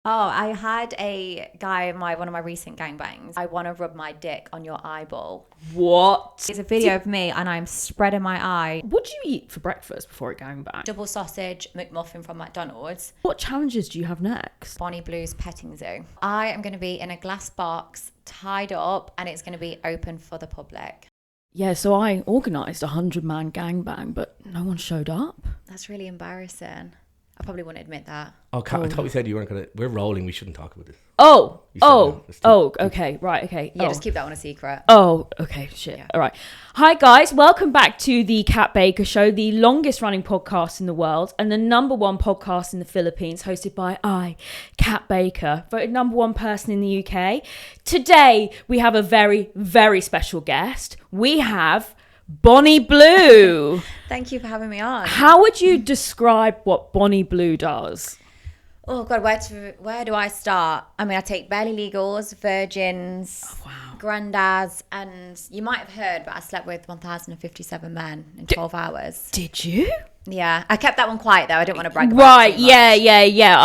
Oh, I had a guy in one of my recent gangbangs. I want to rub my dick on your eyeball. What? It's a video of me and I'm spreading my eye. What do you eat for breakfast before a gangbang? Double sausage McMuffin from McDonald's. What challenges do you have next? Bonnie Blue's petting zoo. I am going to be in a glass box, tied up, and it's going to be open for the public. Yeah, so I organised a 100-man gangbang, but no one showed up. That's really embarrassing. I probably wouldn't admit that. Oh, I thought we said you weren't going to... We're rolling. We shouldn't talk about this. Okay, right, okay. Yeah, just keep that one a secret. Oh, okay, shit. Yeah. All right. Hi, guys. Welcome back to the Kat Baker Show, the longest running podcast in the world and the #1 podcast in the Philippines, hosted by Kat Baker, voted #1 person in the UK. Today, we have a very, very special guest. We have Bonnie Blue. Thank you for having me on. How would you describe what Bonnie Blue does? Oh God, where do I start? I mean, I take barely legals, virgins, granddads, and you might have heard, but I slept with 1,057 men in 12 hours. Did you? Yeah, I kept that one quiet though. I didn't want to brag about Right, it too much. yeah.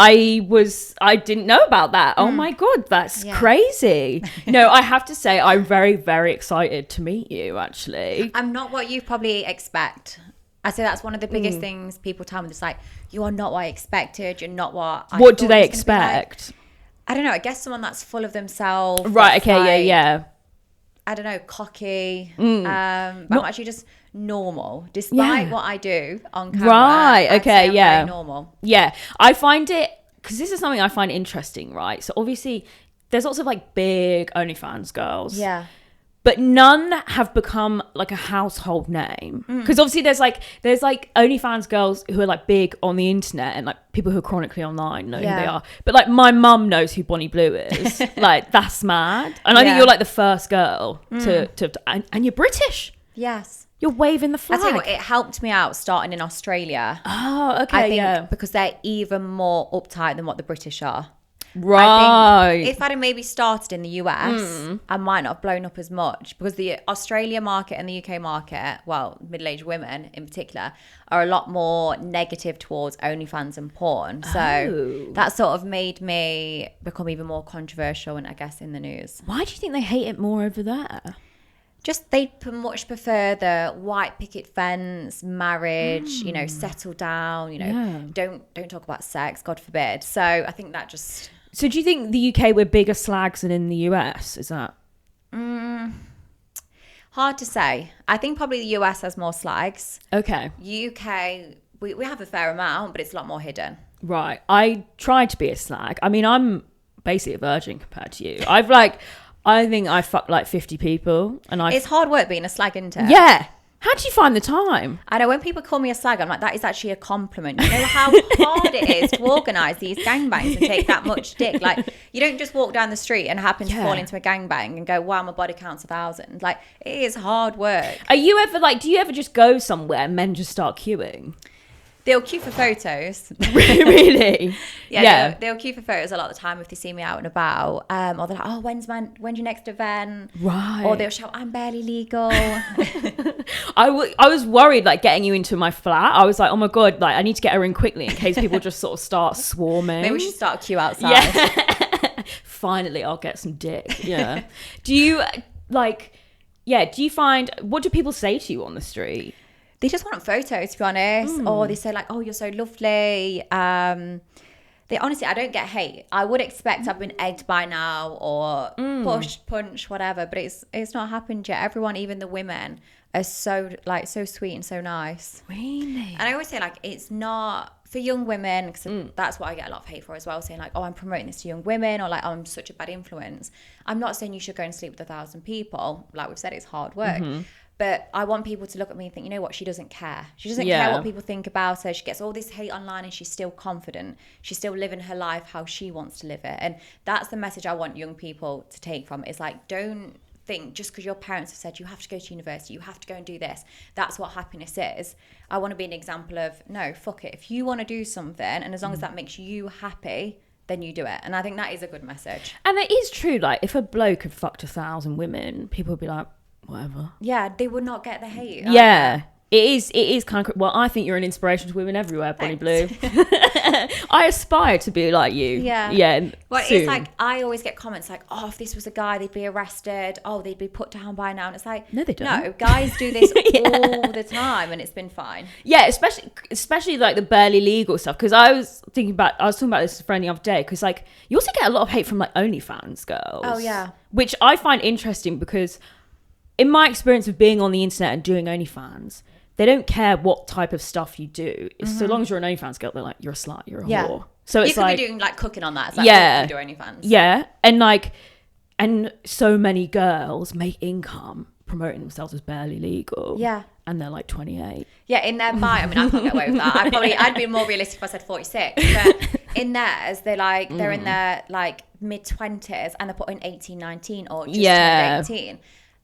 I didn't know about that. Oh my God, that's crazy. No, I have to say, I'm very, very excited to meet you, actually. I'm not what you probably expect. I say that's one of the biggest things people tell me. It's like, you are not what I expected. You're not what I What thought do it they was gonna be like. expect? I don't know. I guess someone that's full of themselves. Right, that's okay, like, yeah. I don't know, cocky. But I'm actually just normal, despite what I do on camera. Right, I'd okay, say I'm yeah. very normal. Yeah, I find it, because this is something I find interesting, right? So obviously, there's lots of like big OnlyFans girls. Yeah. But none have become like a household name. Because obviously there's like OnlyFans girls who are like big on the internet and like people who are chronically online know who they are. But like my mum knows who Bonnie Blue is. Like that's mad. And I think you're like the first girl and you're British. Yes. You're waving the flag. I tell you what, it helped me out starting in Australia. Oh, okay, I think because they're even more uptight than what the British are. Right. I think if I'd have maybe started in the US, I might not have blown up as much because the Australia market and the UK market, well, middle-aged women in particular, are a lot more negative towards OnlyFans and porn. So that sort of made me become even more controversial and I guess in the news. Why do you think they hate it more over there? Just they much prefer the white picket fence, marriage, settle down, don't talk about sex, God forbid. So I think that just... So do you think the UK we're bigger slags than in the US? Is that? Hard to say. I think probably the US has more slags. Okay. UK, we have a fair amount, but it's a lot more hidden. Right. I tried to be a slag. I mean, I'm basically a virgin compared to you. I think I fucked like 50 people. It's hard work being a slag, isn't it? Yeah. How do you find the time? I know when people call me a slag, I'm like, that is actually a compliment. You know how hard it is to organise these gangbangs and take that much dick. Like, you don't just walk down the street and happen to fall into a gangbang and go, wow, my body counts 1,000. Like, it is hard work. Are you ever do you ever just go somewhere and men just start queuing? They'll queue for photos. Really? They'll queue for photos a lot of the time if they see me out and about. Or they're like, oh, when's your next event? Right. Or they'll shout, I'm barely legal. I was worried, like, getting you into my flat. I was like, oh my God, like, I need to get her in quickly in case people just sort of start swarming. Maybe we should start a queue outside. Yeah. Finally, I'll get some dick. Yeah. Do you find, what do people say to you on the street? They just want photos, to be honest. Or they say like, oh, you're so lovely. They honestly, I don't get hate. I would expect I've been egged by now or pushed, punched, whatever. But it's not happened yet. Everyone, even the women, are so sweet and so nice. Really? And I always say like, it's not for young women, because that's what I get a lot of hate for as well, saying like, oh, I'm promoting this to young women, or like, oh, I'm such a bad influence. I'm not saying you should go and sleep with 1,000 people. Like we've said, it's hard work. But I want people to look at me and think, you know what, she doesn't care. She doesn't care what people think about her. She gets all this hate online and she's still confident. She's still living her life how she wants to live it. And that's the message I want young people to take from it. It's like, don't think just because your parents have said you have to go to university, you have to go and do this, that's what happiness is. I want to be an example of, no, fuck it. If you want to do something, and as long as that makes you happy, then you do it. And I think that is a good message. And it is true. Like, if a bloke had fucked 1,000 women, people would be like, whatever. Yeah, they would not get the hate. Yeah. It is kind of, well, I think you're an inspiration to women everywhere, Bonnie Blue. I aspire to be like you. Yeah. Well, soon. it's like, I always get comments like, oh, if this was a guy, they'd be arrested. Oh, they'd be put down by now. And it's like, no, they don't. No, guys do this all the time, and it's been fine. Yeah, especially like the barely legal stuff. Because I was talking about this with a friend the other day. Because like, you also get a lot of hate from like OnlyFans girls. Oh, yeah. Which I find interesting because in my experience of being on the internet and doing OnlyFans, they don't care what type of stuff you do. So long as you're an OnlyFans girl, they're like, you're a slut, you're a whore. So it's you could like, be doing like cooking on that. It's like, yeah, do OnlyFans. Yeah, and like, and so many girls make income promoting themselves as barely legal. Yeah. And they're like 28. Yeah, in their bio, I mean, I can't get away with that. I'd be more realistic if I said 46. But in theirs, they're in their like mid-20s and they're putting 18, 19 or just turned 18.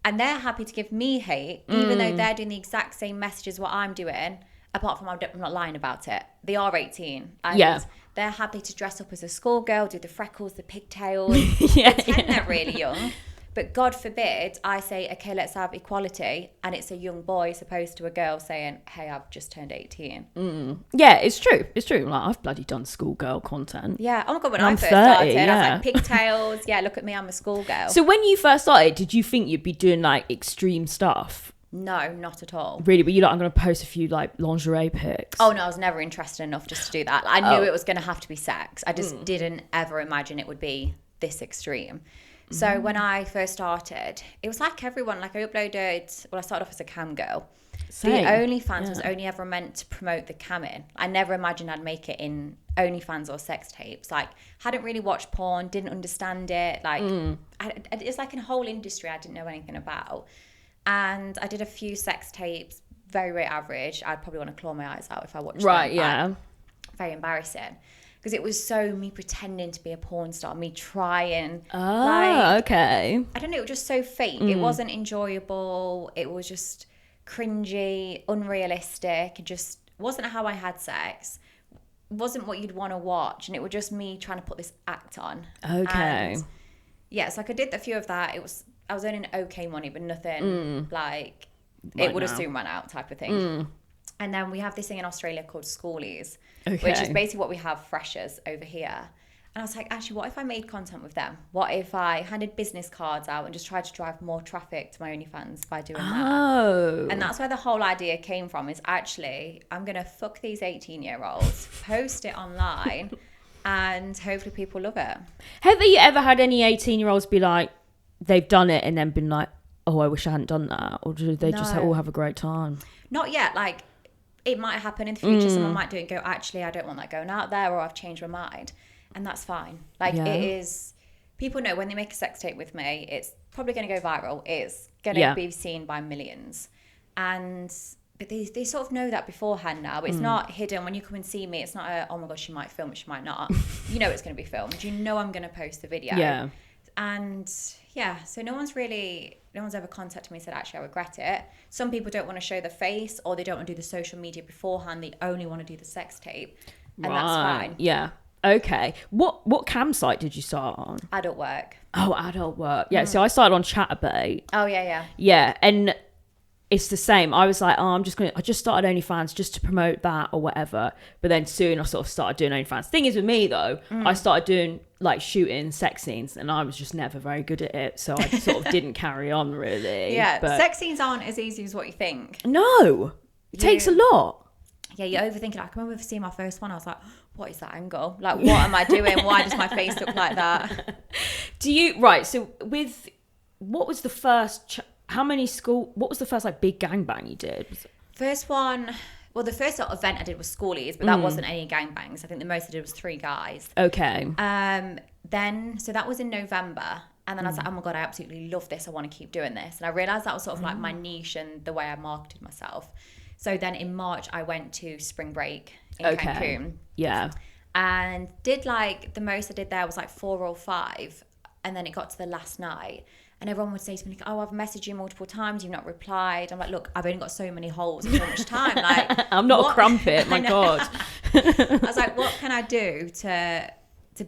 And they're happy to give me hate, even though they're doing the exact same messages what I'm doing, apart from I'm not lying about it. They are 18. And they're happy to dress up as a schoolgirl, do the freckles, the pigtails. Pretend they're really young. But God forbid I say, okay, let's have equality. And it's a young boy as opposed to a girl saying, hey, I've just turned 18. Yeah, it's true. It's true. Like, I've bloody done schoolgirl content. Yeah. Oh my God, when I'm I first 30, started, I yeah. was like, pigtails. Yeah, look at me, I'm a schoolgirl. So when you first started, did you think you'd be doing like extreme stuff? No, not at all. Really? But you're like, I'm going to post a few like lingerie pics. Oh no, I was never interested enough just to do that. I knew it was going to have to be sex. I just didn't ever imagine it would be this extreme. So when I first started, it was like everyone. Like I uploaded, well, I started off as a cam girl. Same. The OnlyFans was only ever meant to promote the camming. I never imagined I'd make it in OnlyFans or sex tapes. Like, hadn't really watched porn, didn't understand it. Like, it's like a whole industry I didn't know anything about. And I did a few sex tapes, very, very average. I'd probably want to claw my eyes out if I watched them. Right, yeah. Very embarrassing. Because it was so me pretending to be a porn star, me trying. Okay. I don't know, it was just so fake. It wasn't enjoyable. It was just cringy, unrealistic. It just wasn't how I had sex. It wasn't what you'd want to watch. And it was just me trying to put this act on. Okay. And yeah, so I did a few of that. I was earning okay money, but nothing like it would have soon run out type of thing. And then we have this thing in Australia called schoolies, which is basically what we have freshers over here. And I was like, actually, what if I made content with them? What if I handed business cards out and just tried to drive more traffic to my OnlyFans by doing that? And that's where the whole idea came from, is actually, I'm going to fuck these 18-year-olds, post it online, and hopefully people love it. Have you ever had any 18-year-olds be like, they've done it and then been like, oh, I wish I hadn't done that? Or do they just all have a great time? Not yet. Like, it might happen in the future. Someone might do it and go, actually, I don't want that going out there, or I've changed my mind. And that's fine. Like, it is, people know when they make a sex tape with me, it's probably going to go viral. It's going to be seen by millions. And but they sort of know that beforehand now. It's not hidden. When you come and see me, it's not a, oh my God, she might film it, she might not. You know it's going to be filmed. You know I'm going to post the video. Yeah. And yeah, so no one's ever contacted me and said, actually, I regret it. Some people don't want to show the face, or they don't want to do the social media beforehand. They only want to do the sex tape. And that's fine. Yeah. Okay. What cam site did you start on? Adult Work. Oh, Adult Work. Yeah. So I started on Chatterbait. Oh, yeah. Yeah. And it's the same. I was like, oh, I just started OnlyFans just to promote that or whatever. But then soon I sort of started doing OnlyFans. Thing is with me though, I started doing like shooting sex scenes and I was just never very good at it. So I sort of didn't carry on really. Yeah. But sex scenes aren't as easy as what you think. No. It takes a lot. Yeah, you're overthinking. I can remember seeing my first one. I was like, what is that angle? Like, what am I doing? Why does my face look like that? So with, what was the first, what was the first like big gangbang you did? First one, well, the first event I did was schoolies, but that wasn't any gangbangs. I think the most I did was 3 guys. Okay. Then, so that was in November. And then I was like, oh my God, I absolutely love this. I want to keep doing this. And I realized that was sort of like my niche and the way I marketed myself. So then in March, I went to spring break in Cancun. Yeah. And did like, the most I did there was like 4 or 5. And then it got to the last night. And everyone would say to me, like, oh, I've messaged you multiple times. You've not replied. I'm like, look, I've only got so many holes and so much time. Like, I'm not a crumpet, my God. I was like, what can I do to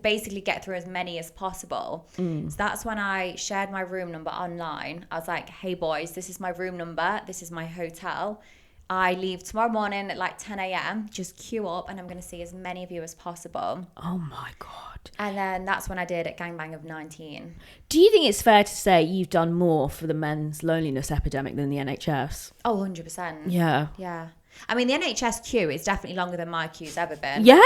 basically get through as many as possible? So that's when I shared my room number online. I was like, hey boys, this is my room number. This is my hotel. I leave tomorrow morning at like 10 a.m. Just queue up, and I'm going to see as many of you as possible. Oh my God. And then that's when I did at Gangbang of 19. Do you think it's fair to say you've done more for the men's loneliness epidemic than the NHS? Oh, 100%. Yeah. Yeah. I mean, the NHS queue is definitely longer than my queue's ever been. Yeah.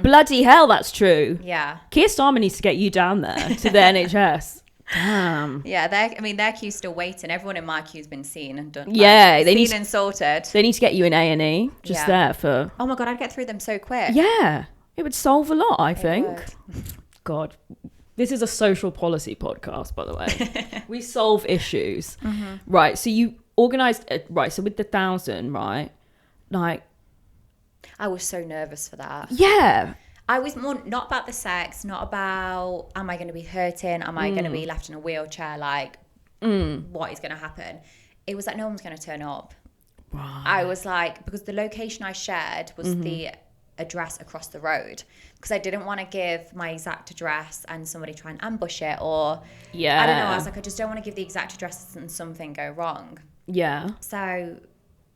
Bloody hell, that's true. Yeah. Keir Starmer needs to get you down there to the NHS. Damn. Yeah, their queue's still waiting. Everyone in my queue's been seen and done. Yeah, they seen and sorted. They need to get you in A&E just there for. Oh my God, I'd get through them so quick. Yeah, it would solve a lot, I think. Would. God, this is a social policy podcast, by the way. We solve issues, right? So you organised, right? So with the 1,000, right? Like, I was so nervous for that. Yeah. I was more not about the sex, not about am I going to be hurting, am I going to be left in a wheelchair, like what is going to happen. It was like no one's going to turn up. Right. I was like, because the location I shared was the address across the road, because I didn't want to give my exact address and somebody try and ambush it, or I don't know, I was like, I just don't want to give the exact address and something go wrong. Yeah. So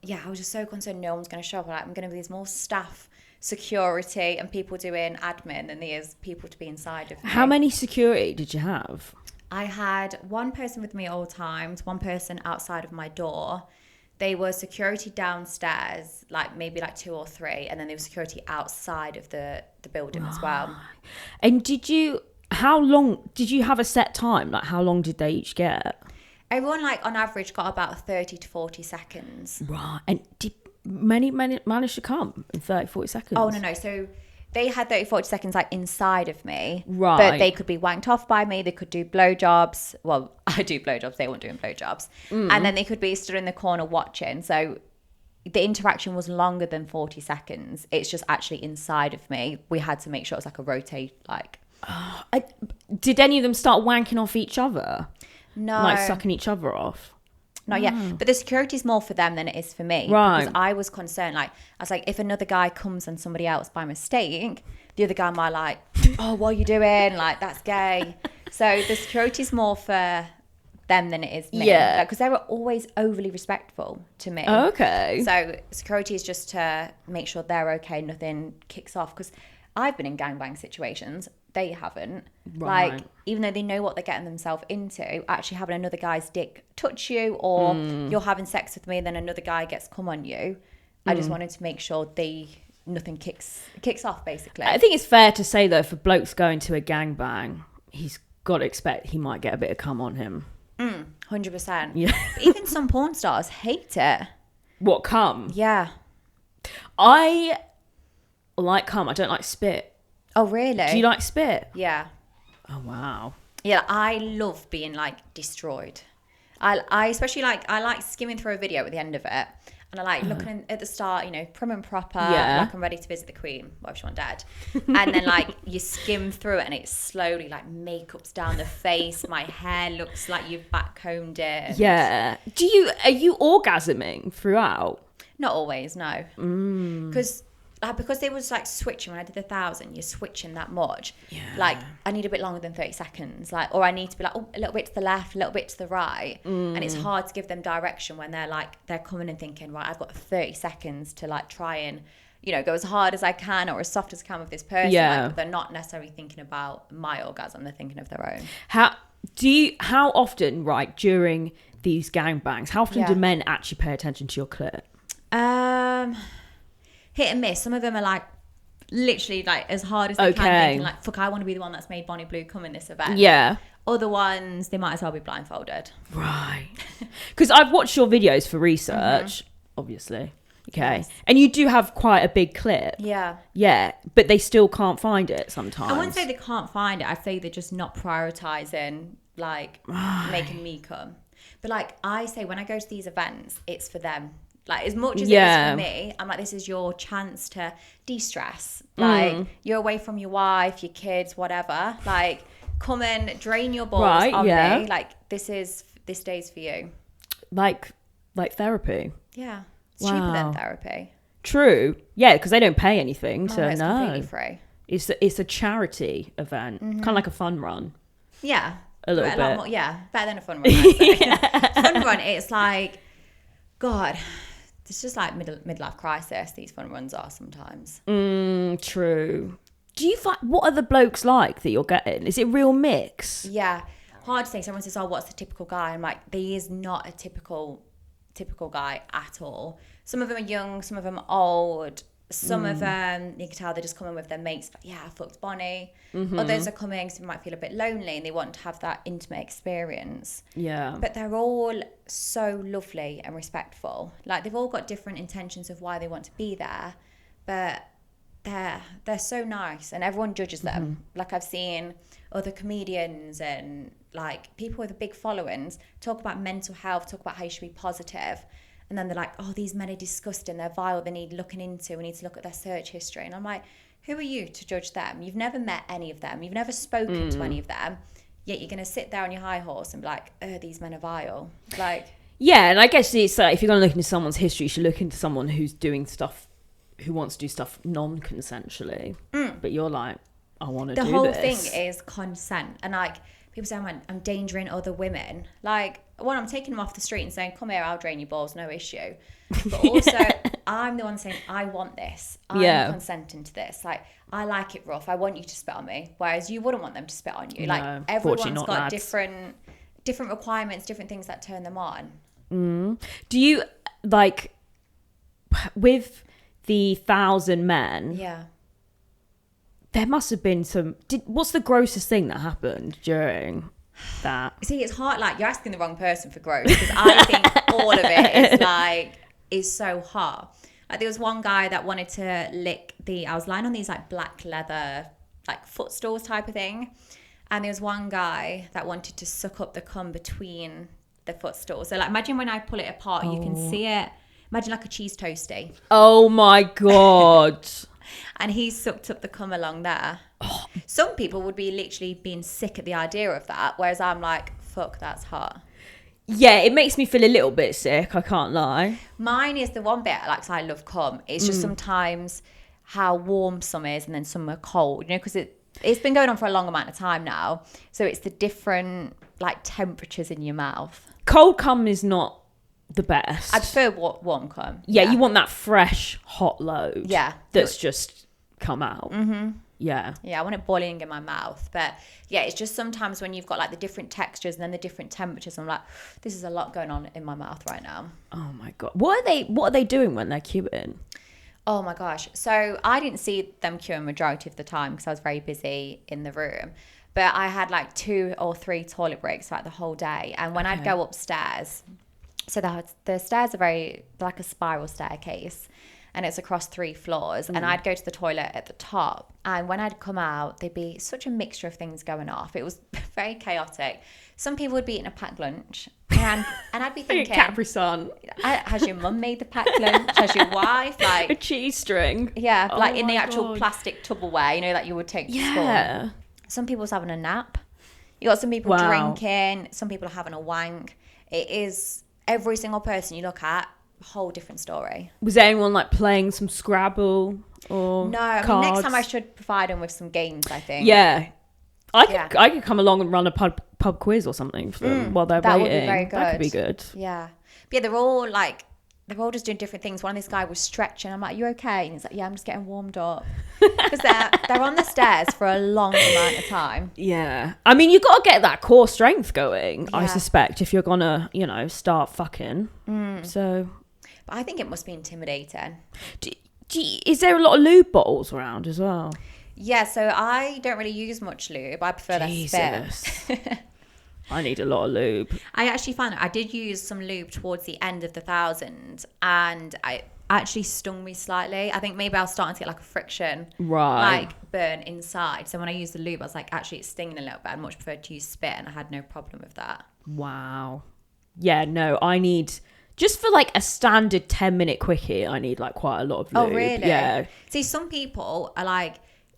yeah, I was just so concerned no one's going to show up. Like, I'm going to be there's more staff, security, and people doing admin than there is people to be inside of me. How many security did you have? I had one person with me at all times, one person outside of my door. They were security downstairs, like maybe like 2 or 3, and then there was security outside of the building as well. And how long did you have a set time? Like, how long did they each get? Everyone, like, on average, got about 30 to 40 seconds. Right. And did many manage to come in 30, 40 seconds? Oh, no. So they had 30, 40 seconds, like, inside of me. Right. But they could be wanked off by me. They could do blowjobs. Well, I do blowjobs. They weren't doing blowjobs. And then they could be stood in the corner watching. So the interaction was longer than 40 seconds. It's just actually inside of me. We had to make sure it was like a rotate, like... Did any of them start wanking off each other? No. Like sucking each other off? Not yet. But the security is more for them than it is for me. Right. Because I was concerned. Like, I was like, if another guy comes on somebody else by mistake, the other guy might like, oh, what are you doing? Like, that's gay. So the security is more for them than it is me. Yeah. Because they were always overly respectful to me. Okay. So security is just to make sure they're okay, nothing kicks off. Because I've been in gangbang situations. They haven't. Right. Like, even though they know what they're getting themselves into, actually having another guy's dick touch you, or you're having sex with me and then another guy gets come on you. I just wanted to make sure nothing kicks off, basically. I think it's fair to say, though, if a bloke's going to a gangbang, he's got to expect he might get a bit of cum on him. 100%. Yeah. But even some porn stars hate it. What, cum? Yeah. I like cum. I don't like spit. Oh, really? Do you like spit? Yeah. Oh, wow. Yeah, I love being, like, destroyed. I especially I like skimming through a video at the end of it. And I like looking at the start, you know, prim and proper, like I'm ready to visit the Queen, what if she wasn't dead? And then, like, you skim through it and it's slowly, like, makeup's down the face, my hair looks like you've backcombed it. Yeah. Are you orgasming throughout? Not always, no. Because they was like switching when I did 1,000, you're switching that much. Yeah. Like, I need a bit longer than 30 seconds. Like, or I need to be like, oh, a little bit to the left, a little bit to the right. And it's hard to give them direction when they're coming and thinking, right, I've got 30 seconds to like try and, you know, go as hard as I can or as soft as I can with this person. Yeah. Like, but they're not necessarily thinking about my orgasm, they're thinking of their own. How often, right, during these gangbangs, how often do men actually pay attention to your clit? Hit and miss. Some of them are like literally like as hard as they can, thinking like, fuck, I want to be the one that's made Bonnie Blue come in this event. Yeah. Other ones, they might as well be blindfolded. Right. Because I've watched your videos for research, obviously. Okay. Yes. And you do have quite a big clip. Yeah. Yeah. But they still can't find it sometimes. I wouldn't say they can't find it. I say they're just not prioritising, like, making me come. But like I say, when I go to these events, it's for them. Like, as much as it is for me, I'm like, this is your chance to de-stress. Like, you're away from your wife, your kids, whatever. Like, come and drain your balls on me. Like, this day's for you. Like therapy. Yeah. It's cheaper than therapy. True. Yeah, because they don't pay anything to it's completely free. It's a charity event. Kind of like a fun run. Yeah. A little bit. Lot more, yeah. Better than a fun run, I'd say. Fun run, it's like, God... it's just like midlife crisis. These fun runs are sometimes. True. Do you find, what are the blokes like that you're getting? Is it real mix? Yeah, hard to say. Someone says, "Oh, what's the typical guy?" I'm like, there is not a typical guy at all. Some of them are young, some of them are old. Some of them, you can tell they're just coming with their mates. Like, yeah, I fucked Bonnie. Others are coming, so they might feel a bit lonely and they want to have that intimate experience. Yeah. But they're all so lovely and respectful. Like, they've all got different intentions of why they want to be there, but they're so nice, and everyone judges them. Like, I've seen other comedians and like people with big followings talk about mental health, talk about how you should be positive. And then they're like, oh, these men are disgusting, they're vile, they need looking into, we need to look at their search history. And I'm like, who are you to judge them? You've never met any of them. You've never spoken to any of them. Yet you're going to sit there on your high horse and be like, oh, these men are vile. Like, yeah, and I guess it's if you're going to look into someone's history, you should look into someone who's doing stuff, who wants to do stuff non-consensually. But you're like, I want to do this. The whole thing is consent. And like, people say I'm endangering other women. Like, one, I'm taking them off the street and saying, come here, I'll drain your balls, no issue. But also, I'm the one saying, I want this. I'm consenting to this. Like, I like it rough. I want you to spit on me. Whereas you wouldn't want them to spit on you. Like, everyone's got different requirements, different things that turn them on. Do you, like, with the 1,000 men... Yeah. There must have been some... what's the grossest thing that happened during that? See, it's hard. Like, you're asking the wrong person for gross, because I think all of it is so hard. Like, there was one guy that wanted to lick I was lying on these like black leather, like footstools type of thing. And there was one guy that wanted to suck up the cum between the footstools. So like, imagine when I pull it apart, you can see it. Imagine like a cheese toasty. Oh my God. And he sucked up the cum along there. Some people would be literally being sick at the idea of that, whereas I'm like, fuck, that's hot. Yeah, it makes me feel a little bit sick, I can't lie. Mine is the one bit, like, 'cause I love cum. It's just sometimes how warm some is and then some are cold, you know, because it's been going on for a long amount of time now. So it's the different, like, temperatures in your mouth. Cold cum is not the best. I prefer warm cum. Yeah, you want that fresh, hot load. Yeah. That's just come out. Yeah. Yeah, I want it boiling in my mouth. But yeah, it's just sometimes when you've got like the different textures and then the different temperatures, I'm like, this is a lot going on in my mouth right now. Oh my God. What are they doing when they're queuing? Oh my gosh. So I didn't see them queuing majority of the time because I was very busy in the room. But I had like 2 or 3 toilet breaks throughout the whole day. And when I'd go upstairs, so the stairs are like a spiral staircase. And it's across 3 floors. And I'd go to the toilet at the top. And when I'd come out, there'd be such a mixture of things going off. It was very chaotic. Some people would be eating a packed lunch. And I'd be thinking... Capri Sun. Has your mum made the packed lunch? Has your wife? Like a cheese string. Yeah, like in the actual plastic Tupperware, you know, that you would take to school. Some people's having a nap. You got some people drinking. Some people are having a wank. It is every single person you look at, whole different story. Was anyone like playing some Scrabble or no? I mean, next time I should provide them with some games. I think. Yeah, I could come along and run a pub quiz or something for them while they're waiting. Would be very good. That could be good. Yeah, but yeah, they're all just doing different things. One of these guys was stretching. I'm like, you okay? And he's like, yeah, I'm just getting warmed up. Because they're on the stairs for a long amount of time. Yeah, I mean, you got to get that core strength going. I suspect if you're gonna, start fucking. So. But I think it must be intimidating. Is there a lot of lube bottles around as well? Yeah, so I don't really use much lube. I prefer that spit. I need a lot of lube. I actually found I did use some lube towards the end of the 1,000, and I actually stung me slightly. I think maybe I was starting to get like a friction, like burn inside. So when I used the lube, I was like, actually, it's stinging a little bit. I much prefer to use spit, and I had no problem with that. Wow. Yeah, no, I need... Just for like a standard 10-minute quickie, I need like quite a lot of lube. Oh, really? Yeah. See, some people are like,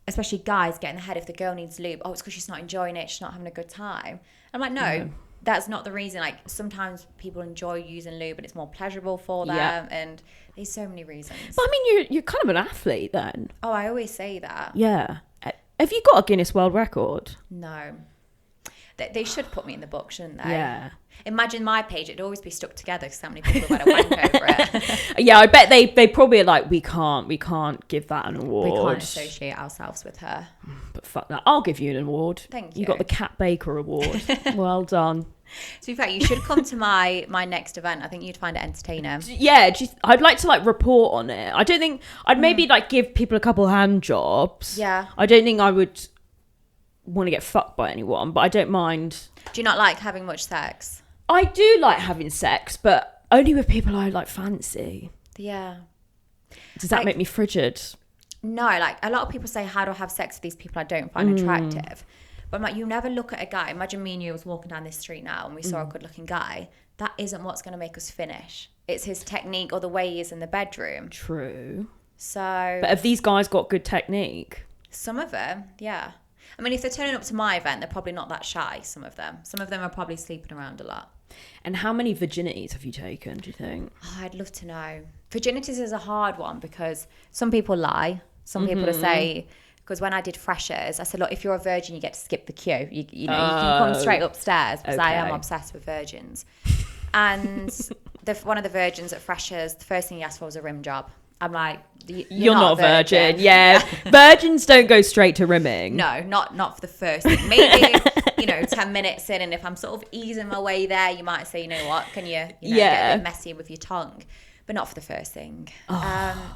especially guys, getting ahead if the girl needs lube. Oh, it's because she's not enjoying it. She's not having a good time. I'm like, no, that's not the reason. Like, sometimes people enjoy using lube and it's more pleasurable for them. Yeah. And there's so many reasons. But I mean, you're kind of an athlete then. Oh, I always say that. Yeah. Have you got a Guinness World Record? No. They should put me in the book, shouldn't they? Yeah. Imagine my page, it'd always be stuck together because how many people would have wank over it. Yeah, I bet they probably are like, we can't give that an award. We can't associate ourselves with her. But fuck that. I'll give you an award. Thank you. You got the Cat Baker Award. Well done. To be fair, you should come to my next event. I think you'd find it entertaining. Yeah, I'd like to like report on it. I don't think I'd maybe like give people a couple hand jobs. Yeah. I don't think I would want to get fucked by anyone, but I don't mind. Do you not like having much sex? I do like having sex, but only with people I like fancy. Yeah. Does that make me frigid? No, like a lot of people say, how do I have sex with these people I don't find attractive? But I'm like, you never look at a guy. Imagine me and you was walking down this street now and we saw a good looking guy. That isn't what's going to make us finish. It's his technique or the way he is in the bedroom. True. So. But have these guys got good technique? Some of them, yeah. I mean, if they're turning up to my event, they're probably not that shy, some of them. Some of them are probably sleeping around a lot. And how many virginities have you taken, do you think? Oh, I'd love to know. Virginities is a hard one because some people lie. Some people say, because when I did freshers, I said, look, if you're a virgin, you get to skip the queue. You know, you can come straight upstairs because I am obsessed with virgins. And one of the virgins at freshers, the first thing he asked for was a rim job. I'm like, you're not a virgin. Yeah. Virgins don't go straight to rimming. No, not for the first thing. Maybe, 10 minutes in, and if I'm sort of easing my way there, you might say, you know what, can you get a bit messy with your tongue? But not for the first thing.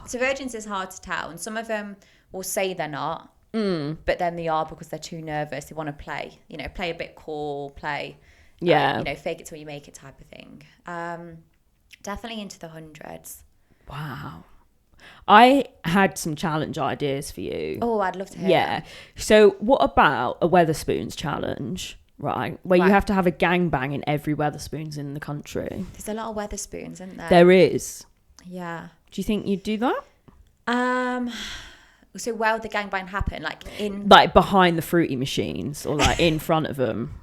So virgins is hard to tell. And some of them will say they're not, but then they are because they're too nervous. They want to play, play a bit cool, play, fake it till you make it type of thing. Definitely into the hundreds. Wow. I had some challenge ideas for you. Oh, I'd love to hear them. So what about a Weatherspoons challenge, right? Where you have to have a gangbang in every Weatherspoons in the country. There's a lot of Weatherspoons, isn't there? There is. Yeah. Do you think you'd do that? So where would the gangbang happen? Like behind the fruity machines or like in front of them?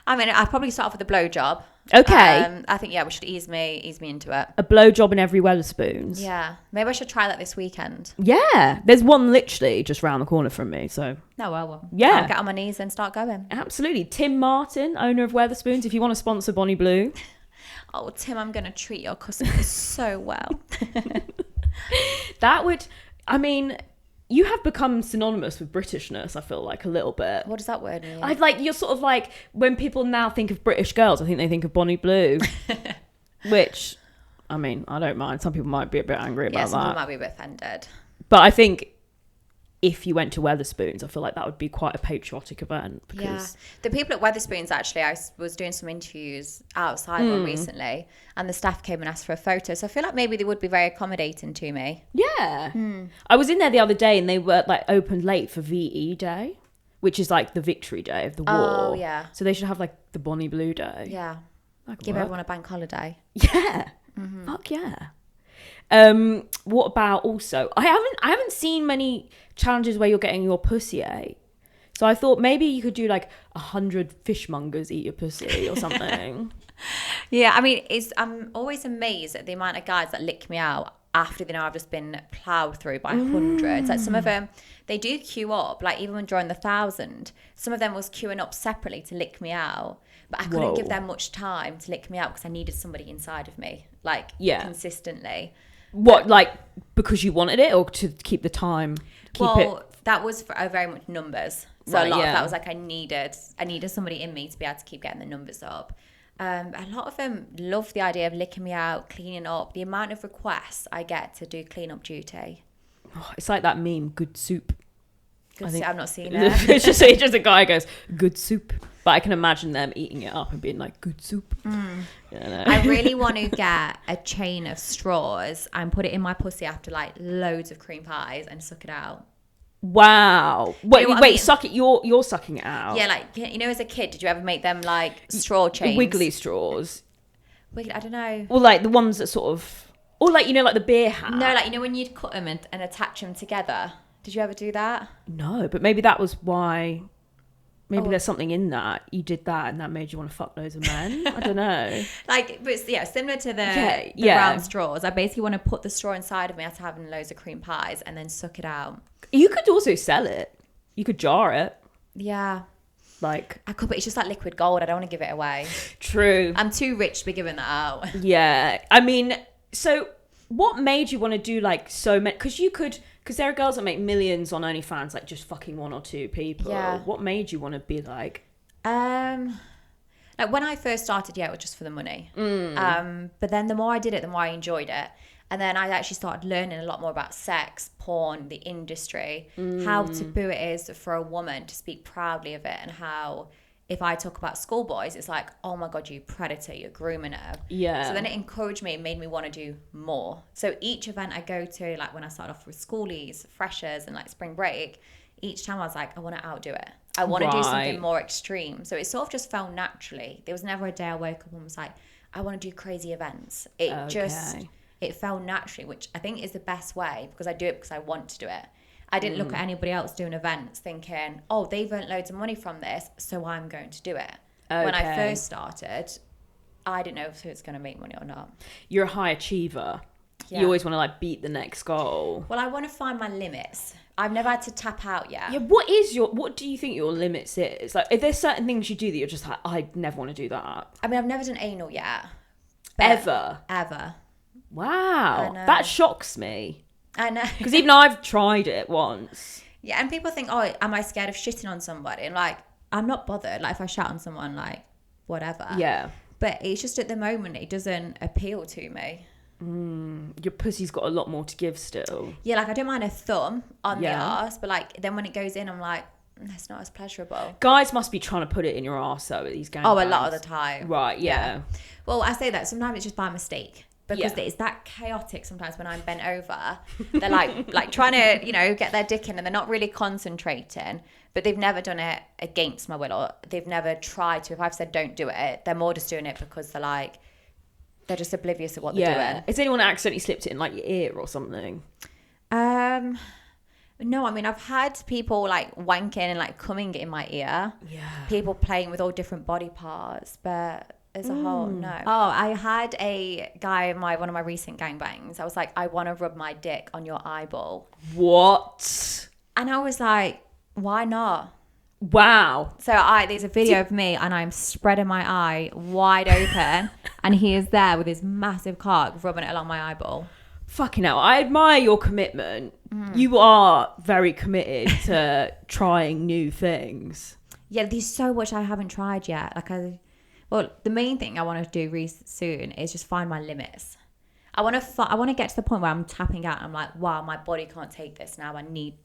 I mean, I'd probably start off with a blowjob. Okay. I think, we should ease me into it. A blowjob in every Weatherspoons? Yeah. Maybe I should try that this weekend. Yeah. There's one literally just round the corner from me, so... No, well. Yeah. I'll get on my knees and start going. Absolutely. Tim Martin, owner of Weatherspoons, if you want to sponsor Bonnie Blue. Oh, Tim, I'm going to treat your customers so well. That would... I mean... You have become synonymous with Britishness, I feel like, a little bit. What does that word mean? You're sort of like, when people now think of British girls, I think they think of Bonnie Blue. Which, I mean, I don't mind. Some people might be a bit angry about that. Some people might be a bit offended. But I think if you went to Weatherspoons, I feel like that would be quite a patriotic event. Because the people at Weatherspoons, actually, I was doing some interviews outside one recently, and the staff came and asked for a photo. So I feel like maybe they would be very accommodating to me. Yeah. I was in there the other day and they were like opened late for VE Day, which is like the victory day of the war. Oh, yeah. So they should have like the Bonnie Blue Day. Yeah. Give everyone a bank holiday. Yeah. Fuck yeah. What about also? I haven't seen many challenges where you're getting your pussy ate. So I thought maybe you could do like 100 fishmongers eat your pussy or something. Yeah, I mean, I'm always amazed at the amount of guys that lick me out after they know I've just been ploughed through by hundreds. Like some of them, they do queue up. Like even when during the 1,000, some of them was queuing up separately to lick me out. But I couldn't give them much time to lick me out because I needed somebody inside of me, consistently. What, like because you wanted it or to keep the time? That was for very much numbers. So a lot of that was like I needed somebody in me to be able to keep getting the numbers up. A lot of them love the idea of licking me out, cleaning up. The amount of requests I get to do clean up duty. Oh, it's like that meme, good soup. I've not seen it. It's just a guy goes, good soup. But I can imagine them eating it up and being like, good soup. I really want to get a chain of straws and put it in my pussy after like loads of cream pies and suck it out. Wow. Wait, I mean? suck it. You're sucking it out. Yeah, like, as a kid, did you ever make them like straw chains? Wiggly straws. I don't know. Or like the ones that sort of, or like, like the beer hat. No, like, when you'd cut them and attach them together. Did you ever do that? No, but maybe that was why. Maybe there's something in that. You did that and that made you want to fuck loads of men. I don't know. Similar to the brown straws. I basically want to put the straw inside of me after having loads of cream pies and then suck it out. You could also sell it. You could jar it. Yeah. Like, I could, but it's just like liquid gold. I don't want to give it away. true. I'm too rich to be giving that out. Yeah. I mean, so what made you want to do like so many? Because there are girls that make millions on OnlyFans, like just fucking one or two people. Yeah. What made you want to be like? Like when I first started, yeah, it was just for the money. But then the more I did it, the more I enjoyed it. And then I actually started learning a lot more about sex, porn, the industry, how taboo it is for a woman to speak proudly of it, and how if I talk about schoolboys, it's like, oh my God, you predator, you're grooming her. Yeah. So then it encouraged me and made me want to do more. So each event I go to, like when I started off with schoolies, freshers, and like spring break, each time I was like, I want to outdo it. I want to do something more extreme. So it sort of just fell naturally. There was never a day I woke up and was like, I want to do crazy events. It fell naturally, which I think is the best way, because I do it because I want to do it. I didn't look at anybody else doing events thinking, oh, they've earned loads of money from this, so I'm going to do it. Okay. When I first started, I didn't know if it was going to make money or not. You're a high achiever. Yeah. You always want to like beat the next goal. Well, I want to find my limits. I've never had to tap out yet. Yeah, what do you think your limits is? Like, if there's certain things you do that you're just like, I never want to do that. I mean, I've never done anal yet. Ever? Wow. That shocks me. I know. Because even I've tried it once. Yeah, and people think, oh, am I scared of shitting on somebody? And like, I'm not bothered. Like, if I shout on someone, like, whatever. Yeah. But it's just at the moment, it doesn't appeal to me. Your pussy's got a lot more to give still. Yeah, like I don't mind a thumb on the arse, but like then when it goes in, I'm like, it's not as pleasurable. Guys must be trying to put it in your arse though at these gangbangs. Oh, a lot of the time. Right, yeah. Well, I say that sometimes it's just by mistake, because it's that chaotic sometimes when I'm bent over. They're like trying to, get their dick in, and they're not really concentrating, but they've never done it against my will, or they've never tried to. If I've said don't do it, they're more just doing it because they're just oblivious of what they're doing. Has anyone accidentally slipped it in like your ear or something? No, I mean, I've had people like wanking and like coming in my ear. Yeah. People playing with all different body parts, but as a whole, no. Oh, I had a guy in one of my recent gangbangs. I was like, I want to rub my dick on your eyeball. What? And I was like, why not? Wow. So there's a video of me and I'm spreading my eye wide open and he is there with his massive cock rubbing it along my eyeball. Fucking hell. I admire your commitment. You are very committed to trying new things. Yeah, there's so much I haven't tried yet. The main thing I want to do soon is just find my limits. I want to get to the point where I'm tapping out and I'm like, wow, my body can't take this now. I need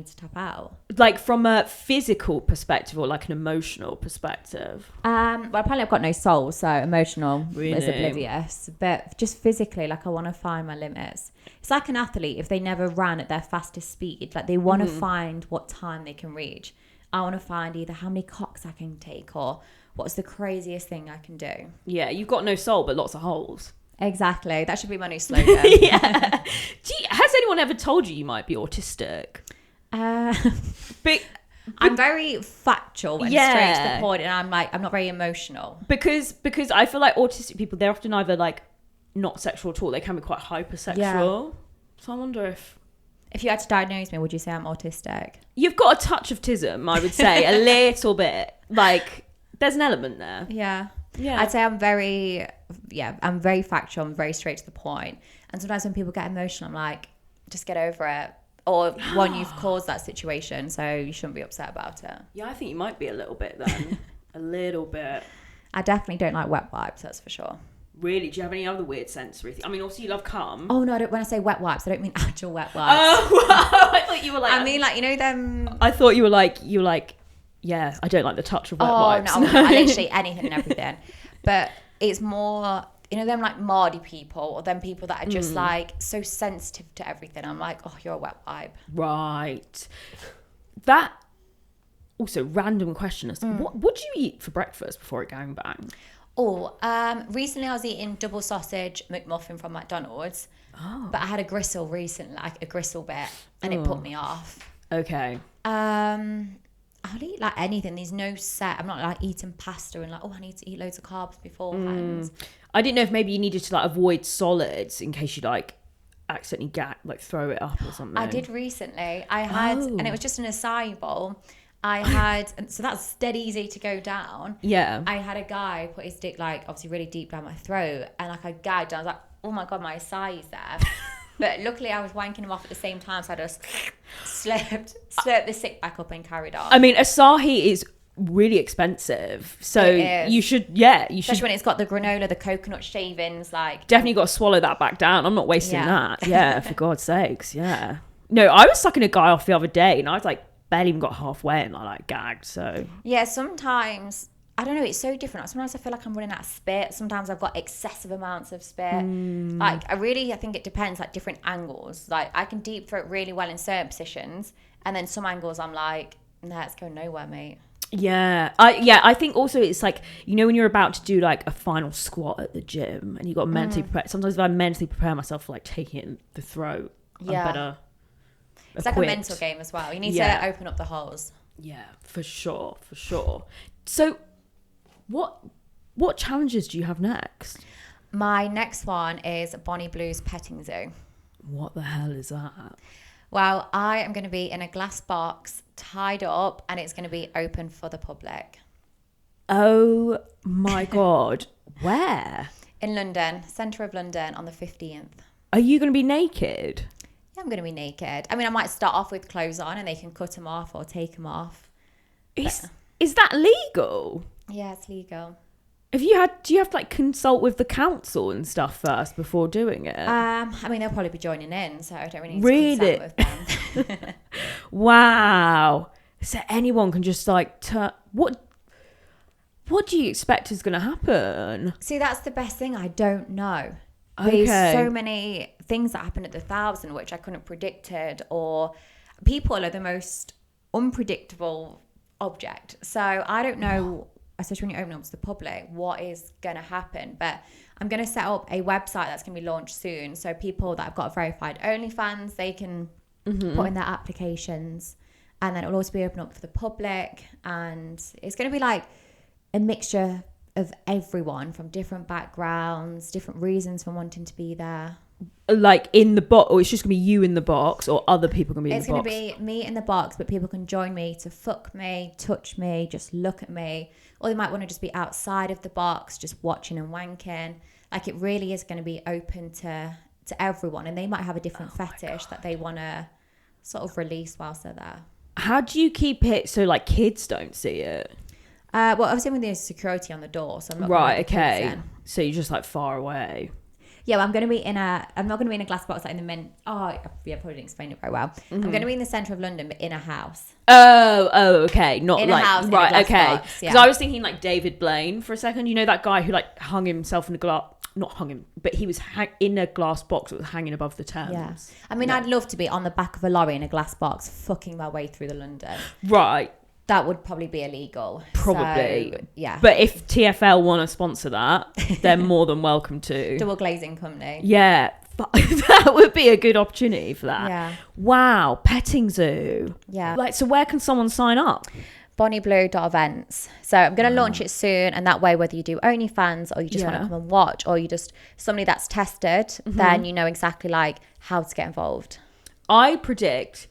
to tap out. Like from a physical perspective or like an emotional perspective? Well, apparently I've got no soul, so emotional is oblivious. But just physically, like I want to find my limits. It's like an athlete, if they never ran at their fastest speed, like they want to find what time they can reach. I want to find either how many cocks I can take or what's the craziest thing I can do. Yeah, you've got no soul but lots of holes. Exactly. That should be my new slogan. Yeah. Has anyone ever told you might be autistic? But I'm very factual and straight to the point, and I'm not very emotional. Because I feel like autistic people, they're often either like not sexual at all, they can be quite hypersexual. Yeah. So I wonder if you had to diagnose me, would you say I'm autistic? You've got a touch of autism, I would say, a little bit. Like there's an element there. Yeah. I'd say I'm very factual. I'm very straight to the point. And sometimes when people get emotional, I'm like, just get over it. Or one, you've caused that situation, so you shouldn't be upset about it. Yeah, I think you might be a little bit then. A little bit. I definitely don't like wet wipes, that's for sure. Really? Do you have any other weird sensory things? I mean, obviously you love cum. Oh, no, when I say wet wipes, I don't mean actual wet wipes. Oh, wow. I thought you were like... I mean, like, them... I thought you were like, yeah, I don't like the touch of wet wipes. Oh, no, I literally anything and everything. But it's more... them like Mardy people, or them people that are just like so sensitive to everything. I'm like, oh, you're a wet wipe. Right. That also random question is what do you eat for breakfast before a gangbang? Recently I was eating double sausage McMuffin from McDonald's. But I had a gristle recently, like a gristle bit, and it put me off. Okay. I'll eat like anything. There's no set. I'm not like eating pasta and like, I need to eat loads of carbs beforehand. I didn't know if maybe you needed to like avoid solids in case you like accidentally throw it up or something. I did recently. I had, and it was just an acai bowl, So that's dead easy to go down. Yeah. I had a guy put his dick like obviously really deep down my throat, and like I gagged, and I was like, oh my God, my size there. But luckily I was wanking him off at the same time, so I just slurped the stick back up and carried on. I mean, Asahi is really expensive, so you should especially when it's got the granola, the coconut shavings, like definitely got to swallow that back down. I'm not wasting that. Yeah, for God's sakes. Yeah. No, I was sucking a guy off the other day, and I was like barely even got halfway, and I like gagged. So yeah, sometimes I don't know, it's so different. Sometimes I feel like I'm running out of spit. Sometimes I've got excessive amounts of spit. Like I think it depends, like different angles. Like I can deep throat really well in certain positions, and then some angles I'm like, nah, it's going nowhere, mate. Yeah, I think also it's like, you know, when you're about to do like a final squat at the gym and you got mentally prepared. Sometimes if I mentally prepare myself for like taking it in the throat, I'm better. It's like a mental game as well. You need to open up the holes. Yeah, for sure. So, what challenges do you have next? My next one is Bonnie Blue's petting zoo. What the hell is that? Well, I am going to be in a glass box, tied up, and it's going to be open for the public. Oh my God. Where? In London, centre of London, on the 15th. Are you going to be naked? Yeah, I'm going to be naked. I mean, I might start off with clothes on and they can cut them off or take them off. Is that legal? Yeah, it's legal. Do you have to like consult with the council and stuff first before doing it? I mean, they'll probably be joining in, so I don't really need to consult with them. Wow. So anyone can just like what do you expect is going to happen? See, that's the best thing. I don't know. Okay. There's so many things that happen at the 1,000 which I couldn't have predicted, or people are the most unpredictable object. So I don't know, especially when you open up to the public, what is going to happen. But I'm going to set up a website that's going to be launched soon. So people that have got verified OnlyFans, they can put in their applications, and then it'll also be open up for the public. And it's going to be like a mixture of everyone from different backgrounds, different reasons for wanting to be there. Like in the box, or it's just gonna be you in the box, or other people gonna be in the box? It's gonna be me in the box, but people can join me to fuck me, touch me, just look at me, or they might want to just be outside of the box, just watching and wanking. Like it really is going to be open to everyone, and they might have a different fetish that they want to sort of release whilst they're there. How do you keep it so like kids don't see it? Well, obviously there's security on the door, so I'm not right. Okay, so you're just like far away. Yeah, well, I'm not going to be in a glass box like in the men. Oh, yeah, probably didn't explain it very well. I'm going to be in the centre of London, but in a house. Oh, okay, not in like a house, right, in a glass okay. box, Because I was thinking like David Blaine for a second. You know that guy who like hung himself in a glass, not hung him, but he was in a glass box that was hanging above the Thames. Yeah, I mean, I'd love to be on the back of a lorry in a glass box, fucking my way through the London. Right. That would probably be illegal. Probably. So, yeah. But if TfL want to sponsor that, they're more than welcome to. Double glazing company. Yeah. That would be a good opportunity for that. Yeah. Wow. Petting zoo. Yeah. Like, so where can someone sign up? BonnieBlue.events. So I'm going to launch it soon, and that way, whether you do OnlyFans or you just want to come and watch, or you just somebody that's tested, then you know exactly like how to get involved. I predict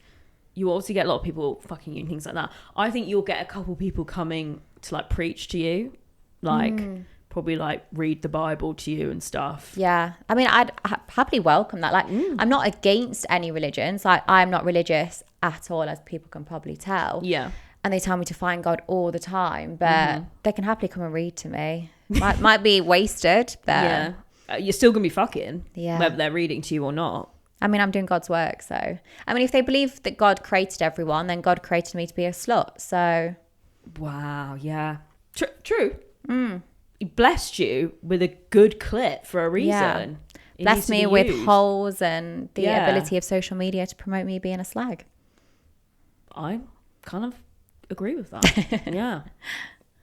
you obviously get a lot of people fucking you and things like that. I think you'll get a couple people coming to like preach to you, like probably like read the Bible to you and stuff. Yeah, I mean, I'd happily welcome that. Like, I'm not against any religions. Like, I'm not religious at all, as people can probably tell. Yeah. And they tell me to find God all the time, but they can happily come and read to me. Might be wasted, but yeah, you're still gonna be fucking. Yeah. Whether they're reading to you or not. I mean, I'm doing God's work, so I mean, if they believe that God created everyone, then God created me to be a slut. So, wow, yeah, true. He blessed you with a good clit for a reason. Yeah. Blessed me with holes and the ability of social media to promote me being a slag. I kind of agree with that. Yeah,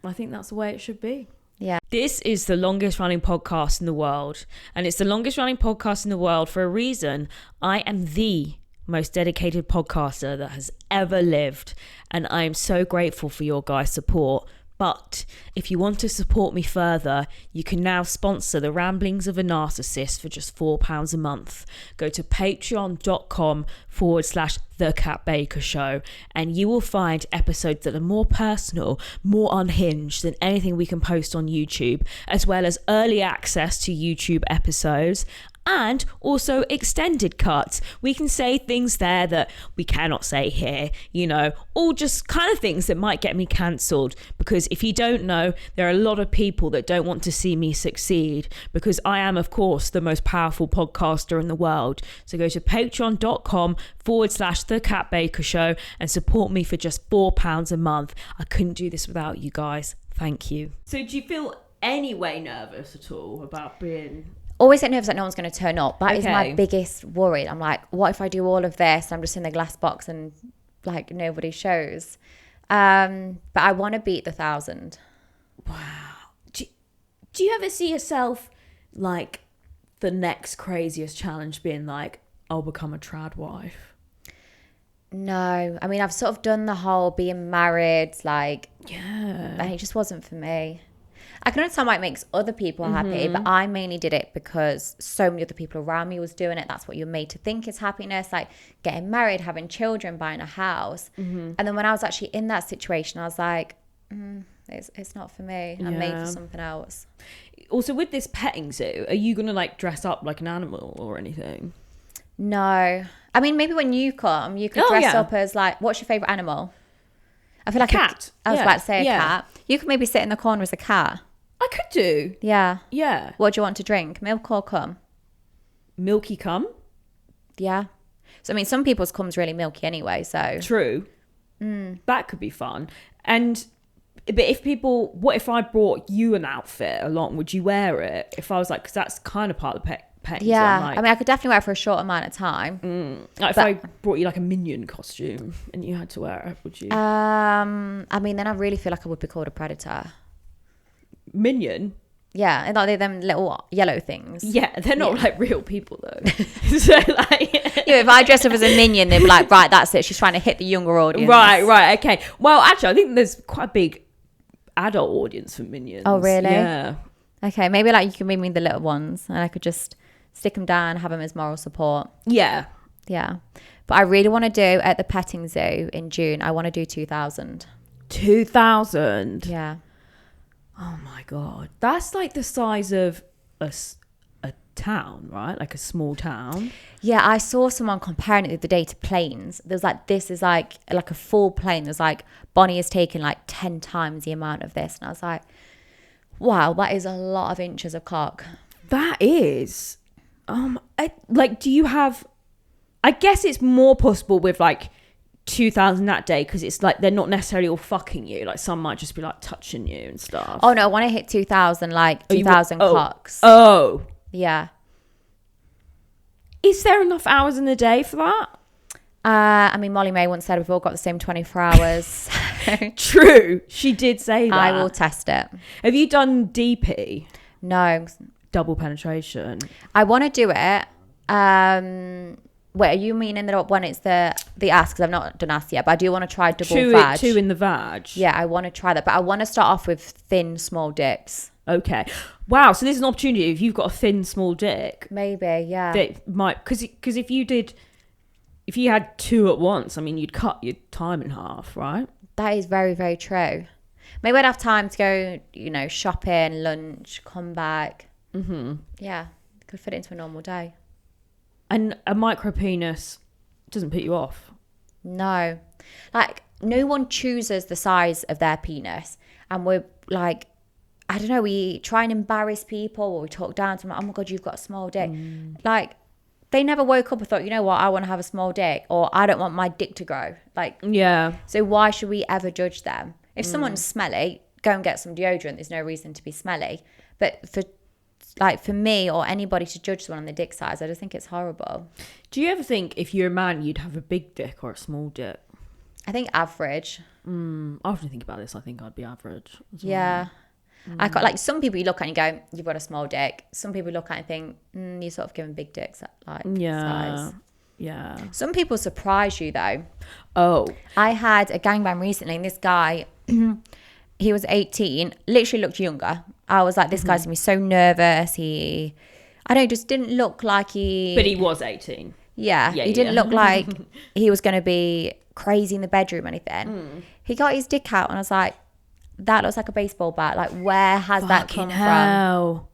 I think that's the way it should be. Yeah. This is the longest running podcast in the world, and it's the longest running podcast in the world for a reason. I am the most dedicated podcaster that has ever lived, and I am so grateful for your guys' support. But if you want to support me further, you can now sponsor the Ramblings of a Narcissist for just £4 a month. Go to patreon.com/The Cat Baker Show, and you will find episodes that are more personal, more unhinged than anything we can post on YouTube, as well as early access to YouTube episodes. And also extended cuts. We can say things there that we cannot say here, you know, all just kind of things that might get me cancelled. Because if you don't know, there are a lot of people that don't want to see me succeed, because I am, of course, the most powerful podcaster in the world. So go to patreon.com/The Cat Baker Show and support me for just £4 a month. I couldn't do this without you guys. Thank you. So do you feel any way nervous at all about being... Always get nervous that no one's going to turn up. That is Okay. my biggest worry. I'm like, what if I do all of this and I'm just in the glass box and like nobody shows? But I want to beat the 1,000. Wow. Do you ever see yourself like the next craziest challenge being like, I'll become a trad wife? No. I mean, I've sort of done the whole being married, like, Yeah. and it just wasn't for me. I can understand why it makes other people happy, but I mainly did it because so many other people around me was doing it. That's what you're made to think is happiness, like getting married, having children, buying a house. And then when I was actually in that situation, I was like, it's not for me. I'm made for something else. Also, with this petting zoo, are you going to like dress up like an animal or anything? No. I mean, maybe when you come, you could dress up as like, what's your favourite animal? I feel like cat. I was about to say a cat. You could maybe sit in the corner as a cat. I could do. Yeah. Yeah. What do you want to drink? Milk or cum? Milky cum? Yeah. So, I mean, some people's cum's really milky anyway, so. True. That could be fun. But what if I brought you an outfit along? Would you wear it? If I was like, because that's kind of part of the pet. Yeah. Like, I mean, I could definitely wear it for a short amount of time. Like if I brought you like a minion costume and you had to wear it, would you? I mean, then I really feel like I would be called a predator. Minion? Yeah, and like they're them little yellow things. Yeah, they're not like real people though. So like, If I dress up as a minion, they'd be like, right, that's it. She's trying to hit the younger audience. Right, okay. Well, actually, I think there's quite a big adult audience for Minions. Oh, really? Yeah. Okay, maybe like you can bring me the little ones, and I could just stick them down, have them as moral support. Yeah. Yeah, but I really want to do at the petting zoo in June. I want to do 2,000. 2,000. Yeah. Oh my god, that's like the size of a town, right? Like a small town. Yeah, I saw someone comparing it the other day to planes. There's like, this is like a full plane. There's like, Bonnie has taken like 10 times the amount of this. And I was like, wow, that is a lot of inches of cock. That is. Do you have... I guess it's more possible with like 2,000 that day because it's like they're not necessarily all fucking you. Like some might just be like touching you and stuff. Oh no, I want to hit 2,000, like 2,000 cocks. Oh. Yeah. Is there enough hours in the day for that? I mean, Molly May once said we've all got the same 24 hours. True. She did say that. I will test it. Have you done DP? No. Double penetration. I want to do it. Wait, are you meaning that when it's the ass? Because I've not done ass yet, but I do want to try double vag. Two in the vag. Yeah, I want to try that, but I want to start off with thin, small dicks. Okay. Wow. So this is an opportunity. If you've got a thin, small dick, Maybe, yeah. that might because if you had two at once, I mean, you'd cut your time in half, right? That is very, very true. Maybe I'd have time to go, shopping, lunch, come back. Mm-hmm. Yeah, could fit it into a normal day. And a micro penis doesn't put you off. No. Like, no one chooses the size of their penis. And we're like, I don't know, we try and embarrass people or we talk down to them. Oh my God, you've got a small dick. Like, they never woke up and thought, you know what, I want to have a small dick or I don't want my dick to grow. Like, yeah. So why should we ever judge them? If someone's smelly, go and get some deodorant. There's no reason to be smelly. But for me or anybody to judge someone on the dick size, I just think it's horrible. Do you ever think if you're a man, you'd have a big dick or a small dick? I think average. I often think about this. I think I'd be average as well. Yeah. I got like some people you look at and you go, you've got a small dick. Some people look at and think, you're sort of giving big dicks like size. Yeah. Some people surprise you though. Oh. I had a gangbang recently and this guy, he was 18, literally looked younger. I was like, this guy's gonna be so nervous. I don't know, just didn't look like he... But he was 18. Yeah, he didn't look like he was going to be crazy in the bedroom or anything. He got his dick out and I was like, that looks like a baseball bat. Like, where has that come from?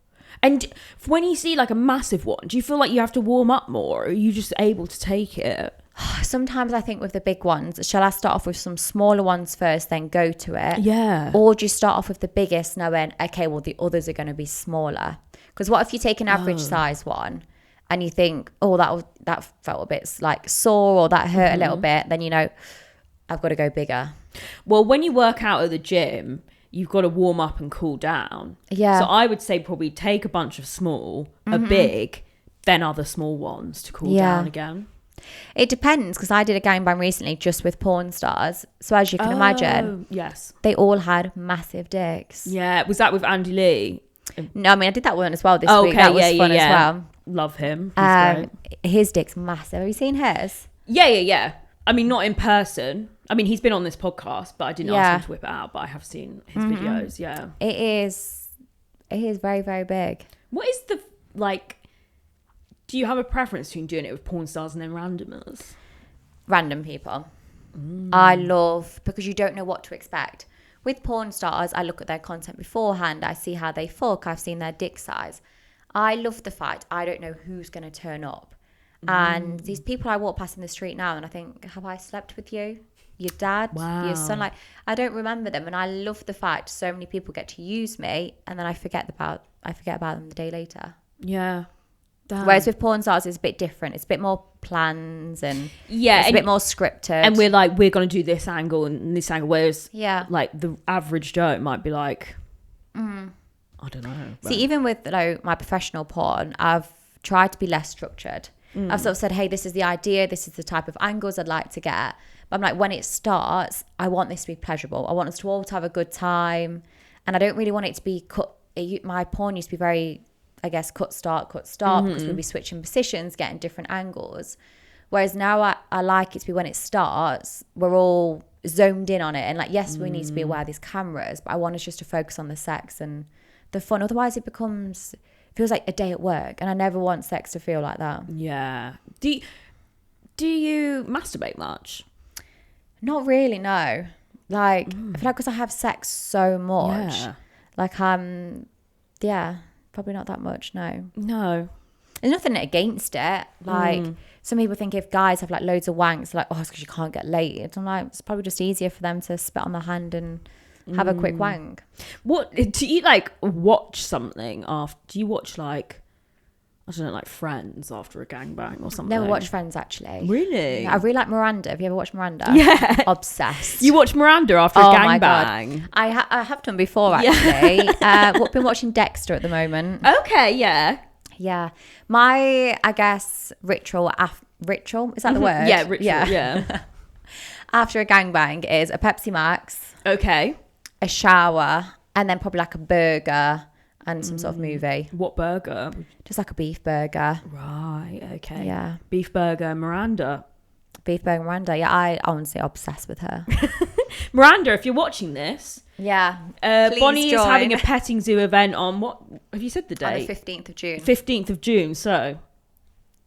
And when you see like a massive one, do you feel like you have to warm up more? Or are you just able to take it? Sometimes I think with the big ones, shall I start off with some smaller ones first, then go to it? Yeah. Or do you start off with the biggest knowing, okay, well, the others are going to be smaller? Because what if you take an average size one and you think, oh, that felt a bit like sore or that hurt a little bit, then you know, I've got to go bigger. Well, when you work out at the gym, you've got to warm up and cool down. Yeah. So I would say probably take a bunch of small, a big, then other small ones to cool down again. It depends, because I did a gangbang recently just with porn stars. So as you can imagine, yes, they all had massive dicks. Yeah. Was that with Andy Lee? No, I mean, I did that one as well this week. That was fun as well. Love him. He's great. His dick's massive. Have you seen his? Yeah. I mean, not in person. I mean, he's been on this podcast, but I didn't ask him to whip it out. But I have seen his videos. Yeah, it is very, very big. What is the like? Do you have a preference between doing it with porn stars and then randomers? Random people. I love, because you don't know what to expect. With porn stars, I look at their content beforehand. I see how they fuck. I've seen their dick size. I love the fact I don't know who's going to turn up. And these people I walk past in the street now and I think, have I slept with you? Your dad? Wow. Your son? Like, I don't remember them. And I love the fact so many people get to use me and then I forget about them the day later. Yeah. Damn. Whereas with porn stars, it's a bit different. It's a bit more plans and it's a bit more scripted. And we're like, we're going to do this angle and this angle. Whereas like the average Joe might be like, I don't know. See, even with my professional porn, I've tried to be less structured. I've sort of said, hey, this is the idea. This is the type of angles I'd like to get. But I'm like, when it starts, I want this to be pleasurable. I want us to all to have a good time. And I don't really want it to be cut. My porn used to be very, I guess, cut, start, because we'd be switching positions, getting different angles. Whereas now I like it to be when it starts, we're all zoned in on it. And like, yes, we need to be aware of these cameras, but I want us just to focus on the sex and the fun. Otherwise, it feels like a day at work. And I never want sex to feel like that. Yeah. Do you masturbate much? Not really, no. Like, I feel like because I have sex so much, like, probably not that much, no. No. There's nothing against it. Like, some people think if guys have like loads of wanks, like, oh, it's because you can't get laid. I'm like, it's probably just easier for them to spit on the hand and have a quick wank. What do you like watch something after? Do you watch like, I don't know, like Friends after a gangbang or something? Never watched Friends, actually. Really? Yeah, I really like Miranda. Have you ever watched Miranda? Yeah. Obsessed. You watch Miranda after a gangbang? I have done before, actually. I've been watching Dexter at the moment. Okay, yeah. Yeah. My, I guess, ritual, is that the word? Yeah, ritual, yeah. After a gangbang is a Pepsi Max. Okay. A shower, and then probably like a burger and some sort of movie. What burger? Just like a beef burger. Right, okay. Yeah. Beef burger, Miranda. Beef burger, Miranda. Yeah, I honestly obsessed with her. Miranda, if you're watching this. Yeah. Bonnie is having a petting zoo event on what? Have you said the date? On the 15th of June. 15th of June, so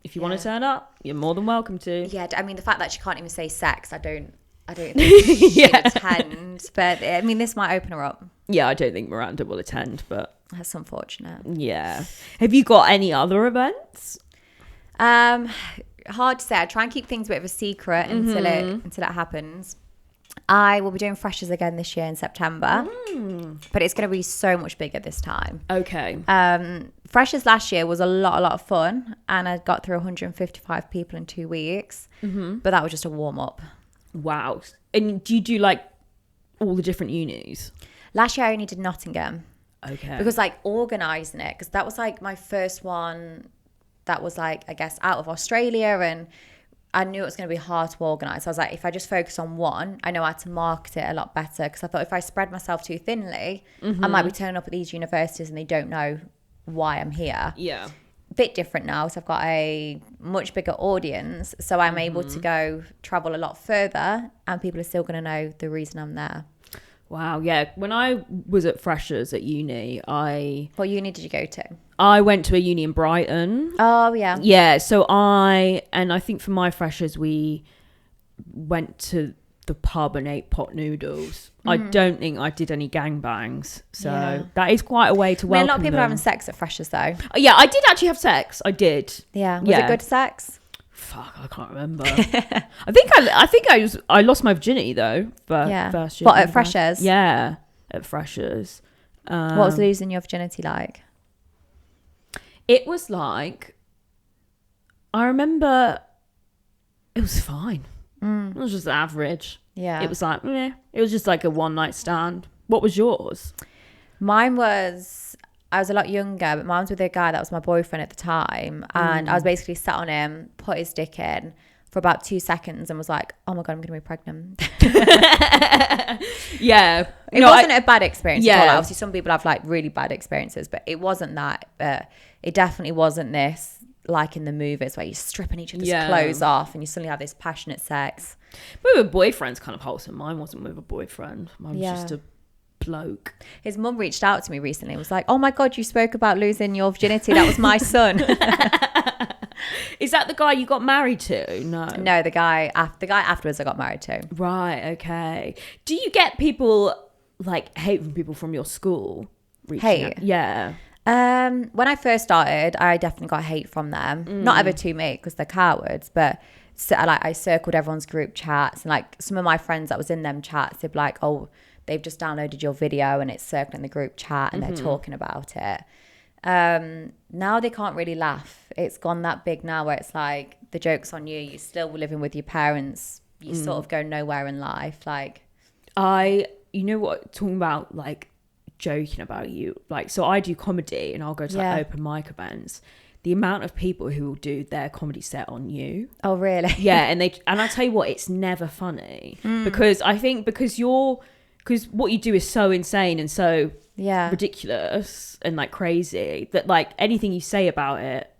if you want to turn up, you're more than welcome to. Yeah, I mean, the fact that she can't even say sex, I don't think she'd attend. But, I mean, this might open her up. Yeah, I don't think Miranda will attend, but... That's unfortunate. Yeah. Have you got any other events? Hard to say. I try and keep things a bit of a secret until it happens. I will be doing Freshers again this year in September. But it's going to be so much bigger this time. Okay. Freshers last year was a lot of fun. And I got through 155 people in 2 weeks. But that was just a warm-up. Wow. And do you do like all the different unis? Last year I only did Nottingham. Okay. Because like organising it, because that was like my first one that was like, I guess, out of Australia, and I knew it was going to be hard to organise. So I was like, if I just focus on one, I know how to market it a lot better, because I thought if I spread myself too thinly, I might be turning up at these universities and they don't know why I'm here. Yeah. Bit different now, so I've got a much bigger audience, so I'm able to go travel a lot further and people are still going to know the reason I'm there. Wow, yeah. When I was at Freshers at uni, What uni did you go to? I went to a uni in Brighton. Oh, yeah. Yeah, so I think for my Freshers, we went to the pub and ate pot noodles. I don't think I did any gangbangs. So that is quite a way to welcome a lot of people them. are having sex at Freshers, though. Yeah, I did actually have sex. I did. Yeah. Was it good sex? Fuck, I can't remember. I think I lost my virginity though. First year. What, at Freshers? Yeah, at Freshers. What was losing your virginity like? It was like, I remember, it was fine. It was just average. Yeah. It was like, it was just like a one night stand. What was yours? Mine was, I was a lot younger, but mine was with a guy that was my boyfriend at the time. And I was basically sat on him, put his dick in for about 2 seconds and was like, oh my God, I'm going to be pregnant. Yeah. It wasn't a bad experience at all. Yeah. Like, obviously, some people have like really bad experiences, but it wasn't that. But it definitely wasn't this, like in the movies where you're stripping each other's clothes off and you suddenly have this passionate sex. But with boyfriend's kind of wholesome. Mine wasn't with a boyfriend. Mine was just a bloke. His mum reached out to me recently and was like, oh my God, you spoke about losing your virginity. That was my son. Is that the guy you got married to? No, the guy afterwards I got married to. Right, okay. Do you get people like hate from people from your school? Hate? Yeah. When I first started, I definitely got hate from them. Not ever to me because they're cowards, but I circled everyone's group chats, and like some of my friends that was in them chats, they'd be like, oh, they've just downloaded your video and it's circling the group chat and they're talking about it. Now they can't really laugh. It's gone that big now where it's like the joke's on you. You're still living with your parents. You sort of go nowhere in life. Like, you know what, talking about like joking about you, like, so I do comedy and I'll go to like open mic events. The amount of people who will do their comedy set on you. Oh really? Yeah. And I tell you what, it's never funny because I think because what you do is so insane and so ridiculous and like crazy that like anything you say about it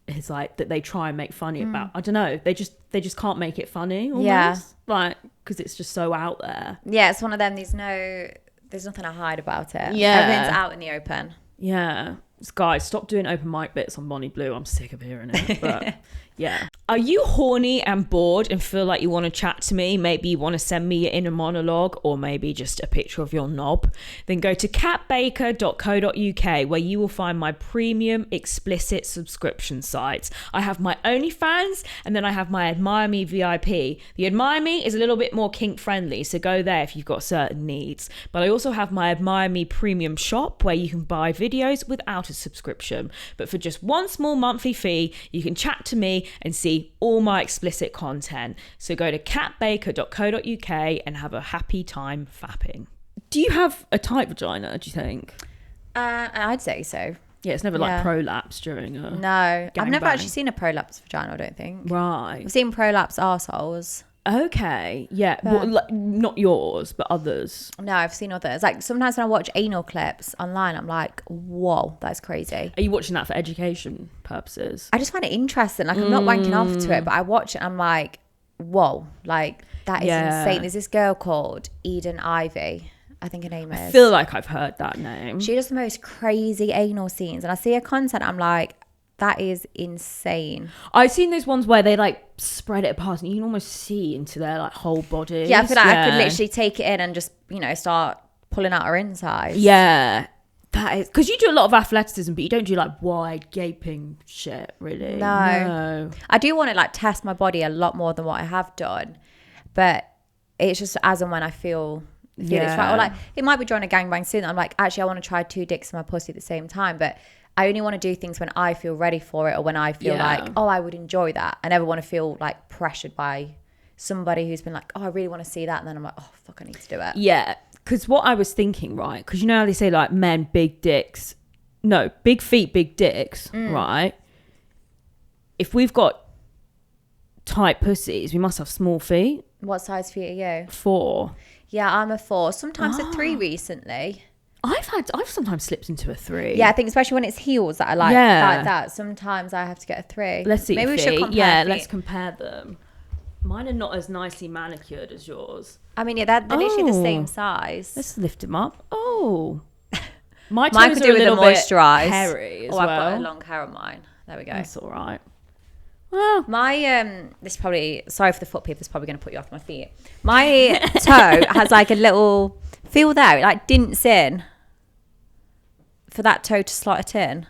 is like that they try and make funny about. I don't know, they just can't make it funny almost. Like because it's just so out there. Yeah, it's one of them. There's nothing to hide about it. Yeah, everything's out in the open. Yeah. Guys, stop doing open mic bits on Bonnie Blue. I'm sick of hearing it. But yeah. Are you horny and bored and feel like you want to chat to me? Maybe you want to send me your inner monologue or maybe just a picture of your knob? Then go to catbaker.co.uk where you will find my premium explicit subscription sites. I have my OnlyFans and then I have my Admire Me VIP. The Admire Me is a little bit more kink friendly, so go there if you've got certain needs. But I also have my Admire Me premium shop where you can buy videos without a subscription. But for just one small monthly fee, you can chat to me and see all my explicit content. So go to catbaker.co.uk and have a happy time fapping. Do you have a tight vagina, do you think? I'd say so. Yeah, it's never like prolapse during a No, I've never bang. actually seen a prolapse vagina, I don't think. Right. I've seen prolapse arseholes. Okay. Yeah. Well, like, not yours, but others. No, I've seen others. Like sometimes when I watch anal clips online, I'm like, whoa, that's crazy. Are you watching that for education purposes? I just find it interesting. Like I'm not wanking off to it, but I watch it and I'm like, whoa, like that is insane. There's this girl called Eden Ivy, I think her name is. I feel like I've heard that name. She does the most crazy anal scenes and I see her content, I'm like, that is insane. I've seen those ones where they like spread it apart and you can almost see into their like whole body. Yeah, I feel like I could literally take it in and just, start pulling out her insides. Yeah. That is because you do a lot of athleticism, but you don't do like wide gaping shit, really. No. I do want to like test my body a lot more than what I have done, but it's just as and when I feel it's right. Or like it might be during a gangbang soon. I'm like, actually, I want to try 2 dicks in my pussy at the same time, but I only want to do things when I feel ready for it or when I feel like, oh, I would enjoy that. I never want to feel like pressured by somebody who's been like, oh, I really want to see that. And then I'm like, oh, fuck, I need to do it. Yeah. Because what I was thinking, right? Because you know how they say like men, big dicks. No, big feet, big dicks, right? If we've got tight pussies, we must have small feet. What size feet are you? 4. Yeah, I'm a 4. Sometimes a 3 recently. I've sometimes slipped into a 3. Yeah, I think especially when it's heels that I like that. Sometimes I have to get a 3. Let's see. Maybe we should compare feet. Let's compare them. Mine are not as nicely manicured as yours. I mean, yeah, they're literally the same size. Let's lift them up. Oh. My Mine toes could are do a with the little bit moisturize. hairy as Oh, well. I've got a long hair on mine. There we go. That's all right. Well, My this probably, sorry for the foot people, it's probably going to put you off my feet. My toe has like a little feel there, it like dints in for that toe to slot it in.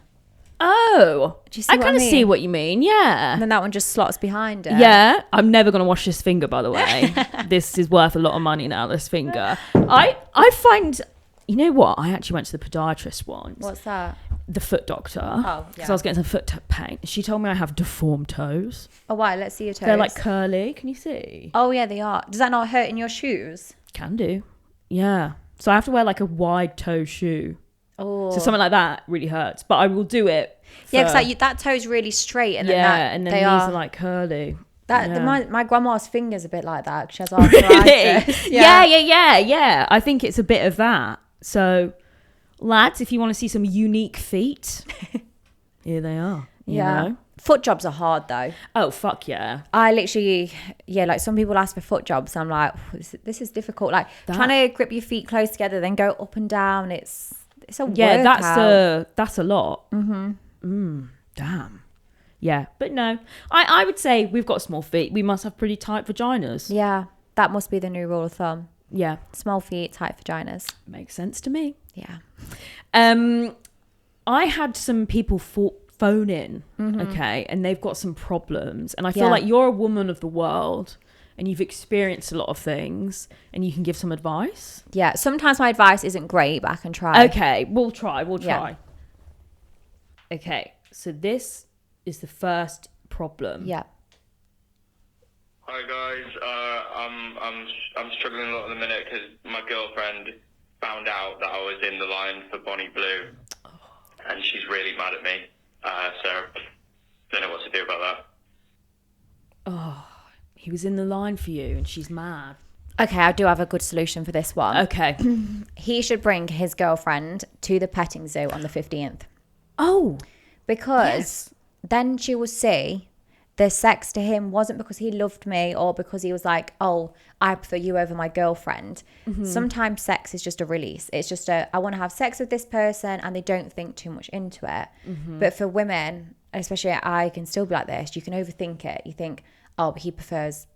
oh, Do you see I what kind of mean? see what you mean. Yeah. And then that one just slots behind it. Yeah, I'm never gonna wash this finger. By the way, this is worth a lot of money now. This finger, I find, you know what? I actually went to the podiatrist once. What's that? The foot doctor. Oh, Because yeah. I was getting some foot pain. She told me I have deformed toes. Oh, why? Let's see your toes. They're like curly. Can you see? Oh, yeah, they are. Does that not hurt in your shoes? Can do. Yeah. So I have to wear like a wide toe shoe. Oh. So something like that really hurts. But I will do it. Yeah, because like that toe's really straight. And then and then they these are are like curly. my grandma's finger's a bit like that. 'Cause she has Really? arthritis. Yeah. I think it's a bit of that. So, lads, if you want to see some unique feet, here they are. You know? Foot jobs are hard though. Oh, fuck yeah. I literally, like some people ask for foot jobs. I'm like, this is difficult. Like trying to grip your feet close together, then go up and down. It's a workout. That's a lot. Mm-hmm. Damn. Yeah, but no, I would say we've got small feet. We must have pretty tight vaginas. Yeah, that must be the new rule of thumb. Yeah, Small feet, tight vaginas. makes sense to me. Yeah. I had some people phone in, okay, and they've got some problems, and I feel Yeah. like you're a woman of the world, and you've experienced a lot of things, and you can give some advice. Yeah. Sometimes my advice isn't great, but I can try. Okay, we'll try. Yeah. Okay, so this is the first problem. Yeah. Hi guys, I'm struggling a lot at the minute because my girlfriend found out that I was in the line for Bonnie Blue, and she's really mad at me. So don't know what to do about that. He was in the line for you, and she's mad. Okay, I do have a good solution for this one. Okay. He should bring his girlfriend to the petting zoo on the 15th. Oh, Because then she will see the sex to him wasn't because he loved me or because he was like, oh, I prefer you over my girlfriend. Sometimes sex is just a release. It's just I want to have sex with this person, and they don't think too much into it. But for women, especially I can still be like this, you can overthink it. You think, oh, he prefers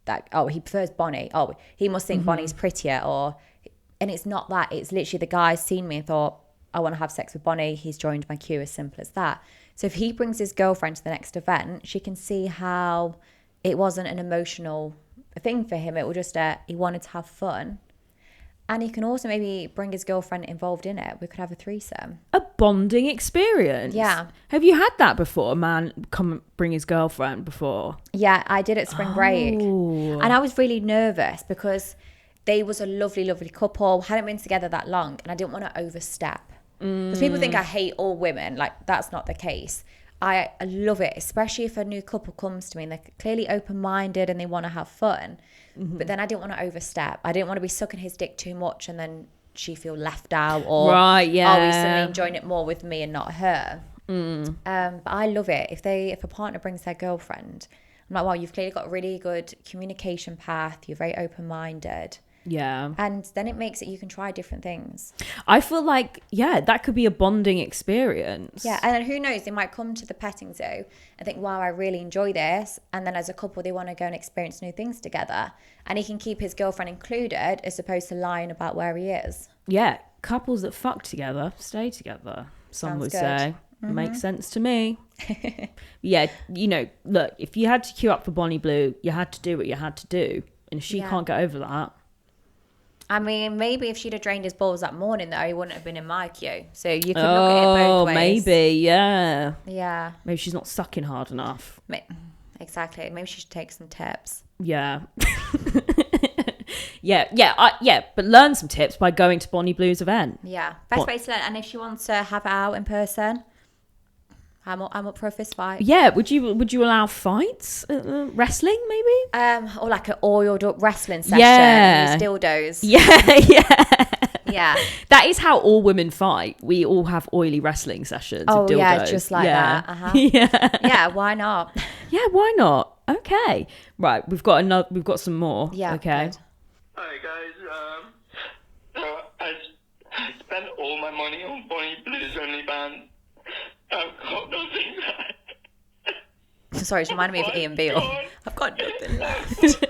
that. Oh, he prefers Bonnie. Oh, he must think Bonnie's prettier. And it's not that. It's literally the guy's seen me and thought, I want to have sex with Bonnie. He's joined my queue, as simple as that. So if he brings his girlfriend to the next event, she can see how it wasn't an emotional thing for him. It was just he wanted to have fun. And he can also maybe bring his girlfriend involved in it. We could have a threesome. a bonding experience. Yeah. Have you had that before? A man come and bring his girlfriend before? Yeah, I did at spring break. Oh. And I was really nervous because they was a lovely, lovely couple, hadn't been together that long, and I didn't want to overstep. Because people think I hate all women. Like, that's not the case. I love it, especially if a new couple comes to me and they're clearly open-minded and they want to have fun. But then I didn't want to overstep. I didn't want to be sucking his dick too much and then she feel left out, or Right, yeah. oh, he's suddenly enjoying it more with me and not her. But I love it. If a partner brings their girlfriend, I'm like, wow, you've clearly got a really good communication path. You're very open-minded. Yeah. And then it makes it you can try different things. I feel like, yeah, that could be a bonding experience. Yeah, and then who knows, they might come to the petting zoo and think, wow, I really enjoy this. And then as a couple, they want to go and experience new things together. And he can keep his girlfriend included as opposed to lying about where he is. Yeah. Couples that fuck together stay together, some Sounds would good. say. Makes sense to me. Yeah, you know, look, if you had to queue up for Bonnie Blue, you had to do what you had to do. And if she Yeah. can't get over that, I mean, maybe if she'd have drained his balls that morning, though, he wouldn't have been in my queue. So you could look at it both ways. maybe, yeah. Yeah, Maybe she's not sucking hard enough. exactly. Maybe she should take some tips. Yeah. yeah, but learn some tips by going to Bonnie Blue's event. Yeah, best What? way to learn. And if she wants to have it out in person, I'm up for a fist fight. Yeah, would you allow fights? Wrestling, maybe? Or like an oiled up wrestling session. Yeah. Use dildos. Yeah. Yeah. That is how all women fight. We all have oily wrestling sessions. Oh, with dildos. yeah, just like that. Uh-huh. Yeah. Yeah, why not? Yeah, why not? Okay. Right. We've got some more. Yeah. Okay. Good. Hi guys, I spent all my money on Bonnie Blue's OnlyFans. I've got nothing left. Sorry, it's reminding me of Oh Ian my Beale. God. I've got nothing left.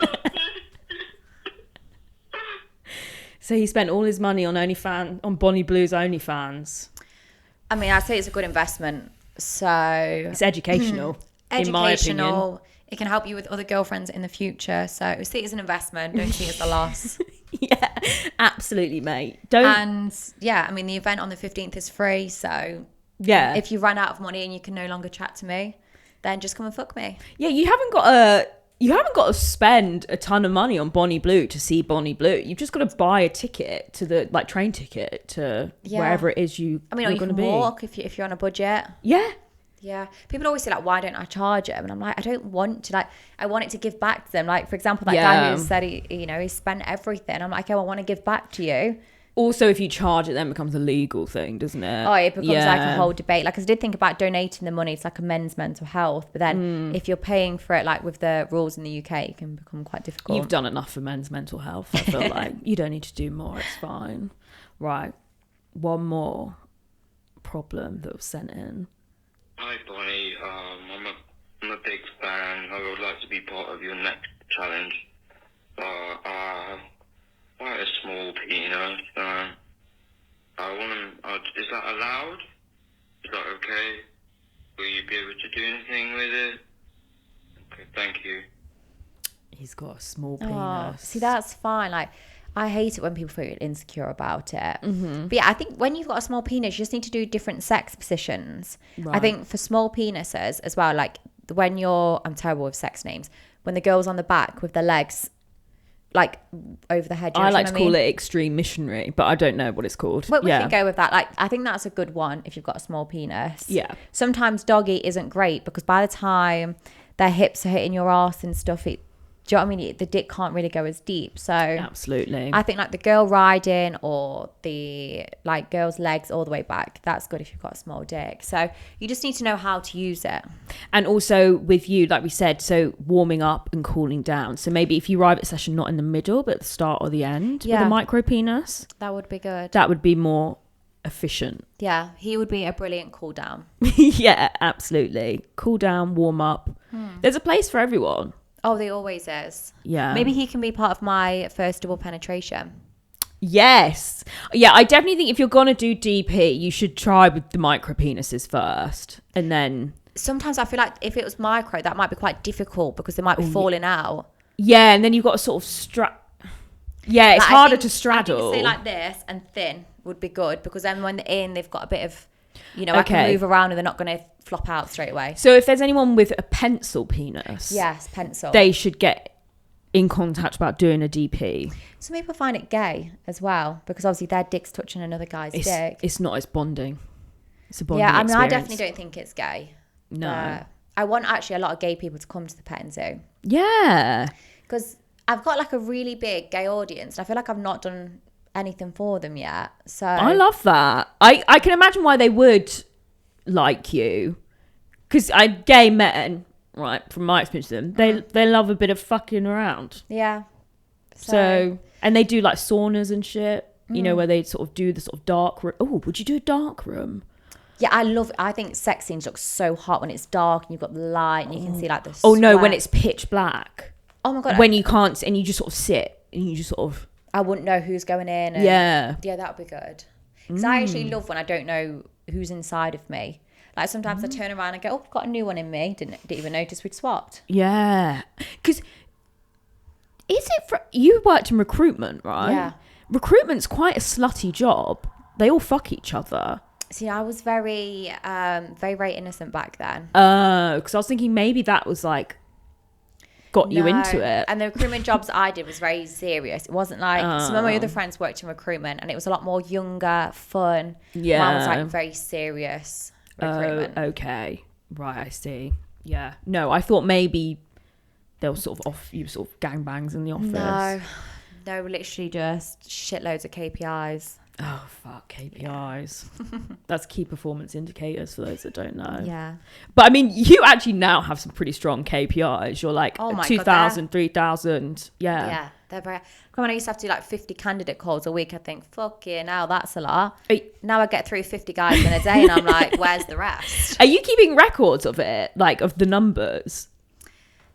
So he spent all his money on Bonnie Blue's OnlyFans. I mean, I'd say it's a good investment. So It's educational, in my opinion. It can help you with other girlfriends in the future. So see it as an investment. Don't see it as a loss. Yeah, absolutely, mate. And yeah, I mean, the event on the 15th is free. So Yeah. if you run out of money and you can no longer chat to me, then just come and fuck me. Yeah, you haven't got to spend a ton of money on Bonnie Blue to see Bonnie Blue. You've just got to buy a ticket to the train ticket to wherever it is you're or you going to can be. walk if you're on a budget. Yeah. Yeah. People always say, like, why don't I charge them? And I'm like, I don't want to. Like, I want it to give back to them. Like, for example, that guy who said he spent everything. I'm like, oh, I want to give back to you. Also, if you charge it, then it becomes a legal thing, doesn't it? Oh, it becomes like a whole debate. Like, I did think about donating the money to like a men's mental health, but then if you're paying for it, like with the rules in the UK, it can become quite difficult. You've done enough for men's mental health. I feel like you don't need to do more. It's fine. Right. One more problem that was sent in. Hi Bonnie, I'm a big fan. I would like to be part of your next challenge. Quite a small penis. Is that allowed? Is that okay? Will you be able to do anything with it? Okay, thank you. He's got a small penis. Oh, see, that's fine. Like, I hate it when people feel insecure about it. But yeah, I think when you've got a small penis, you just need to do different sex positions. Right. I think for small penises as well, like when I'm terrible with sex names, when the girl's on the back with the legs like over the head. I like to call it extreme missionary, but I don't know what it's called. But we can go with that. Like, I think that's a good one if you've got a small penis. Yeah. Sometimes doggy isn't great because by the time their hips are hitting your ass and stuff, do you know what I mean? The dick can't really go as deep. So absolutely, I think like the girl riding or the like girl's legs all the way back, that's good if you've got a small dick. So you just need to know how to use it. And also with you, like we said, so warming up and cooling down. So maybe if you arrive at a session not in the middle but at the start or the end with a micro penis, that would be good. That would be more efficient. Yeah, he would be a brilliant cool down. Yeah, absolutely. Cool down, warm up. There's a place for everyone. Oh, there always is. Yeah. Maybe he can be part of my first double penetration. Yes. Yeah, I definitely think if you're going to do DP, you should try with the micro penises first. And then... Sometimes I feel like if it was micro, that might be quite difficult because they might be falling out. Yeah, and then you've got to sort of Yeah, it's like, harder to straddle. I think say like this and thin would be good because then when they're in, they've got a bit of... I can move around and they're not going to flop out straight away. So if there's anyone with a pencil penis... Yes, pencil. They should get in contact about doing a DP. Some people find it gay as well because obviously their dick's touching another guy's dick. It's not as bonding. It's a bonding experience. I definitely don't think it's gay. No. I want actually a lot of gay people to come to the petting zoo. Yeah. Because I've got like a really big gay audience and I feel like I've not done anything for them yet. So I love that. I can imagine why they would like you. Because gay men, right, from my experience with them, they love a bit of fucking around. Yeah. So and they do like saunas and shit, where they sort of do the sort of dark room. Oh, would you do a dark room? Yeah, I think sex scenes look so hot when it's dark and you've got the light and you can see like the Oh no, sweat. when it's pitch black. Oh my God. When you can't, and you just sort of sit and you just sort of... I wouldn't know who's going in. And yeah, that would be good. Because I actually love when I don't know who's inside of me. Like sometimes I turn around and go, oh, I've got a new one in me. Didn't even notice we'd swapped. Yeah. Because you worked in recruitment, right? Yeah. Recruitment's quite a slutty job. They all fuck each other. See, I was very, very innocent back then. Because I was thinking maybe that was like got you into it. And the recruitment jobs I did was very serious. It wasn't like some of my other friends worked in recruitment and it was a lot more younger, fun. Yeah. Mine was like very serious recruitment. Oh, okay. Right, I see. Yeah. No, I thought maybe they'll sort of off you sort of gangbangs in the office. No, literally just shitloads of KPIs. Oh, fuck, KPIs. That's key performance indicators for those that don't know. Yeah. But I mean, you actually now have some pretty strong KPIs. You're like Oh my 2,000, 3,000. Yeah. Yeah. They're very... When I used to have to do like 50 candidate calls a week, I think, fucking hell, that's a lot. Now I get through 50 guys in a day and I'm like, where's the rest? Are you keeping records of it? Like, of the numbers?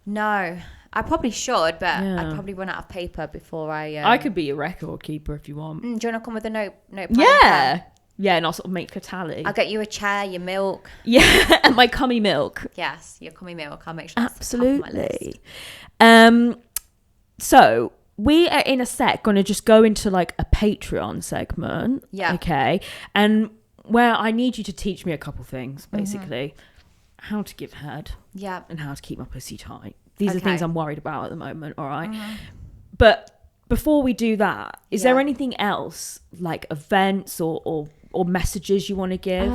No. I probably should, but Yeah. I'd probably run out of paper before I could be a record keeper if you want. Do you want to come with a notepad? Yeah. Yeah, and I'll sort of make a tally. I'll get you a chair, your milk. Yeah, and my cummy milk. Yes, your cummy milk. I'll make sure that's top of my list. Absolutely. So we are in a sec going to just go into like a Patreon segment. Yeah. Okay. And where I need you to teach me a couple things, basically. How to give head. Yeah. And how to keep my pussy tight. These are Okay. things I'm worried about at the moment, all right? But before we do that, is there anything else, like events or messages you want to give?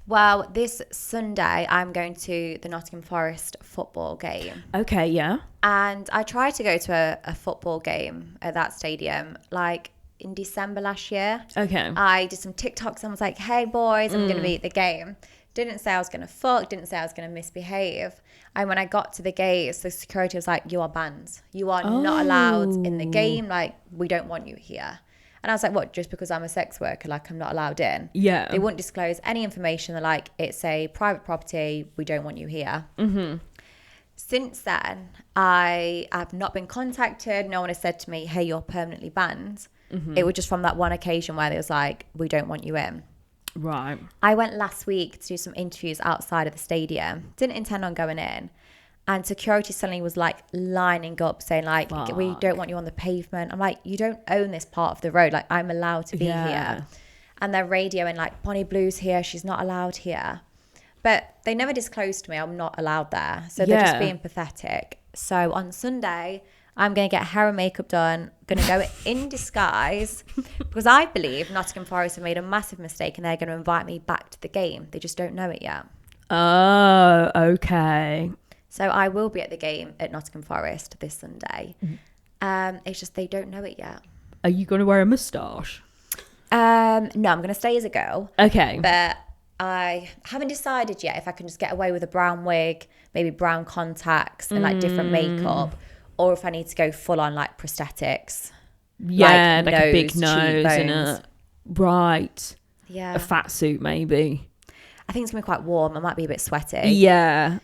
Well, this Sunday, I'm going to the Nottingham Forest football game. Okay, yeah. And I tried to go to a football game at that stadium, like in December last year. Okay. I did some TikToks and was like, hey, boys, I'm going to be at the game. Didn't say I was going to fuck, didn't say I was going to misbehave. And when I got to the gates, the security was like, you are banned. You are not allowed in the game. Like, we don't want you here. And I was like, what, just because I'm a sex worker, like I'm not allowed in? Yeah. They wouldn't disclose any information. They're like, it's a private property. We don't want you here. Since then, I have not been contacted. No one has said to me, hey, you're permanently banned. It was just from that one occasion where they was like, we don't want you in. Right. I went last week to do some interviews outside of the stadium. Didn't intend on going in. And security suddenly was like lining up saying like, we don't want you on the pavement. I'm like, you don't own this part of the road. Like, I'm allowed to be here. And they're radioing like, Bonnie Blue's here. She's not allowed here. But they never disclosed to me I'm not allowed there. So they're just being pathetic. So on Sunday, I'm going to get hair and makeup done. Going to go in disguise because I believe Nottingham Forest have made a massive mistake and they're going to invite me back to the game. They just don't know it yet. Oh, okay. So I will be at the game at Nottingham Forest this Sunday. It's just they don't know it yet. Are you going to wear a moustache? No, I'm going to stay as a girl. Okay. But I haven't decided yet if I can just get away with a brown wig, maybe brown contacts and like different makeup, or if I need to go full on like prosthetics. Yeah, like a big nose, nose and cheekbones. right. Yeah. A fat suit maybe. I think it's going to be quite warm. I might be a bit sweaty. Yeah.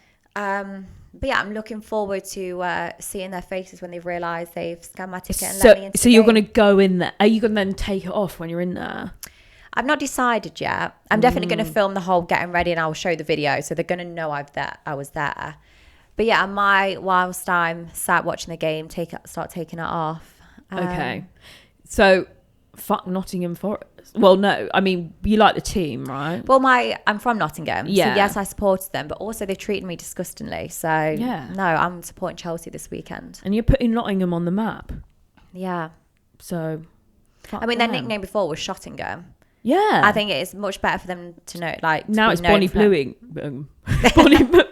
But yeah, I'm looking forward to seeing their faces when they've realised they've scammed my ticket and let me into So the you're game. going to go in there. Are you going to then take it off when you're in there? I've not decided yet. I'm definitely going to film the whole getting ready and I'll show the video. So they're going to know I was there. But yeah, I might, whilst I'm sat watching the game, start taking it off. Okay. So, fuck Nottingham Forest. Well, no. I mean, you like the team, right? Well, I'm from Nottingham. Yeah. So yes, I supported them, but also they treated me disgustingly. So Yeah. no, I'm supporting Chelsea this weekend. And you're putting Nottingham on the map. Yeah. So, fuck I mean, their them. nickname before was Shottingham. Yeah. I think it is much better for them to know, like, to now be it's known Bonnie for that. Bluing.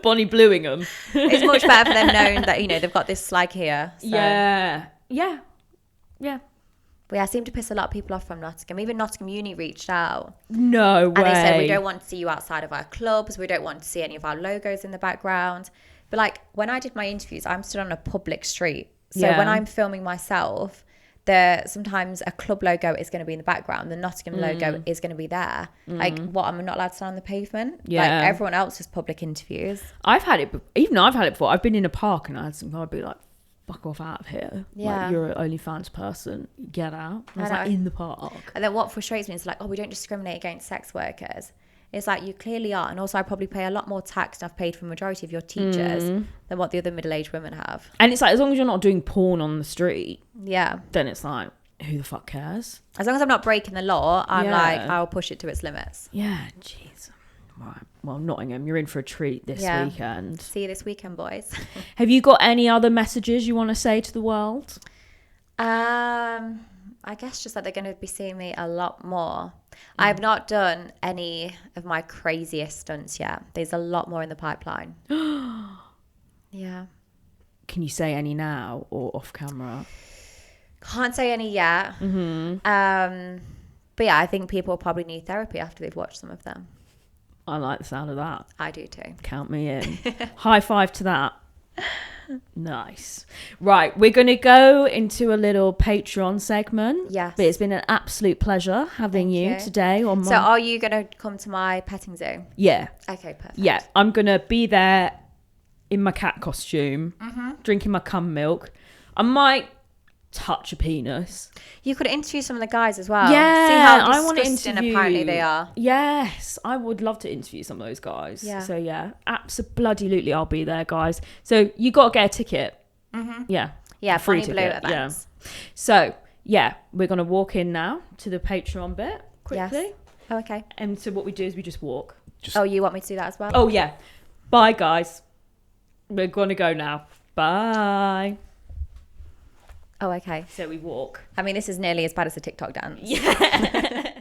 Bonnie Bluingham. It's much better for them known that, they've got this slag here. So. Yeah. Yeah. Yeah. But yeah, I seem to piss a lot of people off from Nottingham. Even Nottingham Uni reached out. No way. And they said, we don't want to see you outside of our clubs. We don't want to see any of our logos in the background. But like, when I did my interviews, I'm stood on a public street. So when I'm filming myself, sometimes a club logo is going to be in the background. The Nottingham logo is going to be there. Like, what, I'm not allowed to stand on the pavement? Yeah. Like, everyone else is public interviews. I've had it before. I've been in a park and I had some guy be like, fuck off out of here. Yeah. Like, you're an OnlyFans person. Get out. I was I like, know. in the park. And then what frustrates me is like, oh, we don't discriminate against sex workers. It's like, you clearly are. And also, I probably pay a lot more tax than I've paid for the majority of your teachers than what the other middle-aged women have. And it's like, as long as you're not doing porn on the street, Yeah. then it's like, who the fuck cares? As long as I'm not breaking the law, I'm Yeah. like, I'll push it to its limits. Yeah, jeez. Right. Well, Nottingham, you're in for a treat this weekend. See you this weekend, boys. Have you got any other messages you want to say to the world? I guess just that they're going to be seeing me a lot more. I've not done any of my craziest stunts yet. There's a lot more in the pipeline. Yeah. Can you say any now or off camera? Can't say any yet. But yeah, I think people probably need therapy after they've watched some of them. I like the sound of that. I do too. Count me in. High five to that. Nice. Right, we're going to go into a little Patreon segment. Yes. But it's been an absolute pleasure having Thank you today. On So are you going to come to my petting zoo? Yeah. Okay, perfect. Yeah, I'm going to be there in my cat costume, drinking my cum milk. I might touch a penis. You could interview some of the guys as well. Yeah, See how I want to disgusting interview. apparently they are. Yes, I would love to interview some of those guys. Yeah. So yeah, absolutely, I'll be there, guys. So you got to get a ticket. Yeah. Yeah, Free Bonnie Blue ticket, events. Yeah. So yeah, we're gonna walk in now to the Patreon bit quickly. Yes. Oh, okay. And so what we do is we just walk. Oh, you want me to do that as well? Oh yeah. Bye, guys. We're gonna go now. Bye. Oh, okay. So we walk. I mean, this is nearly as bad as a TikTok dance. Yeah.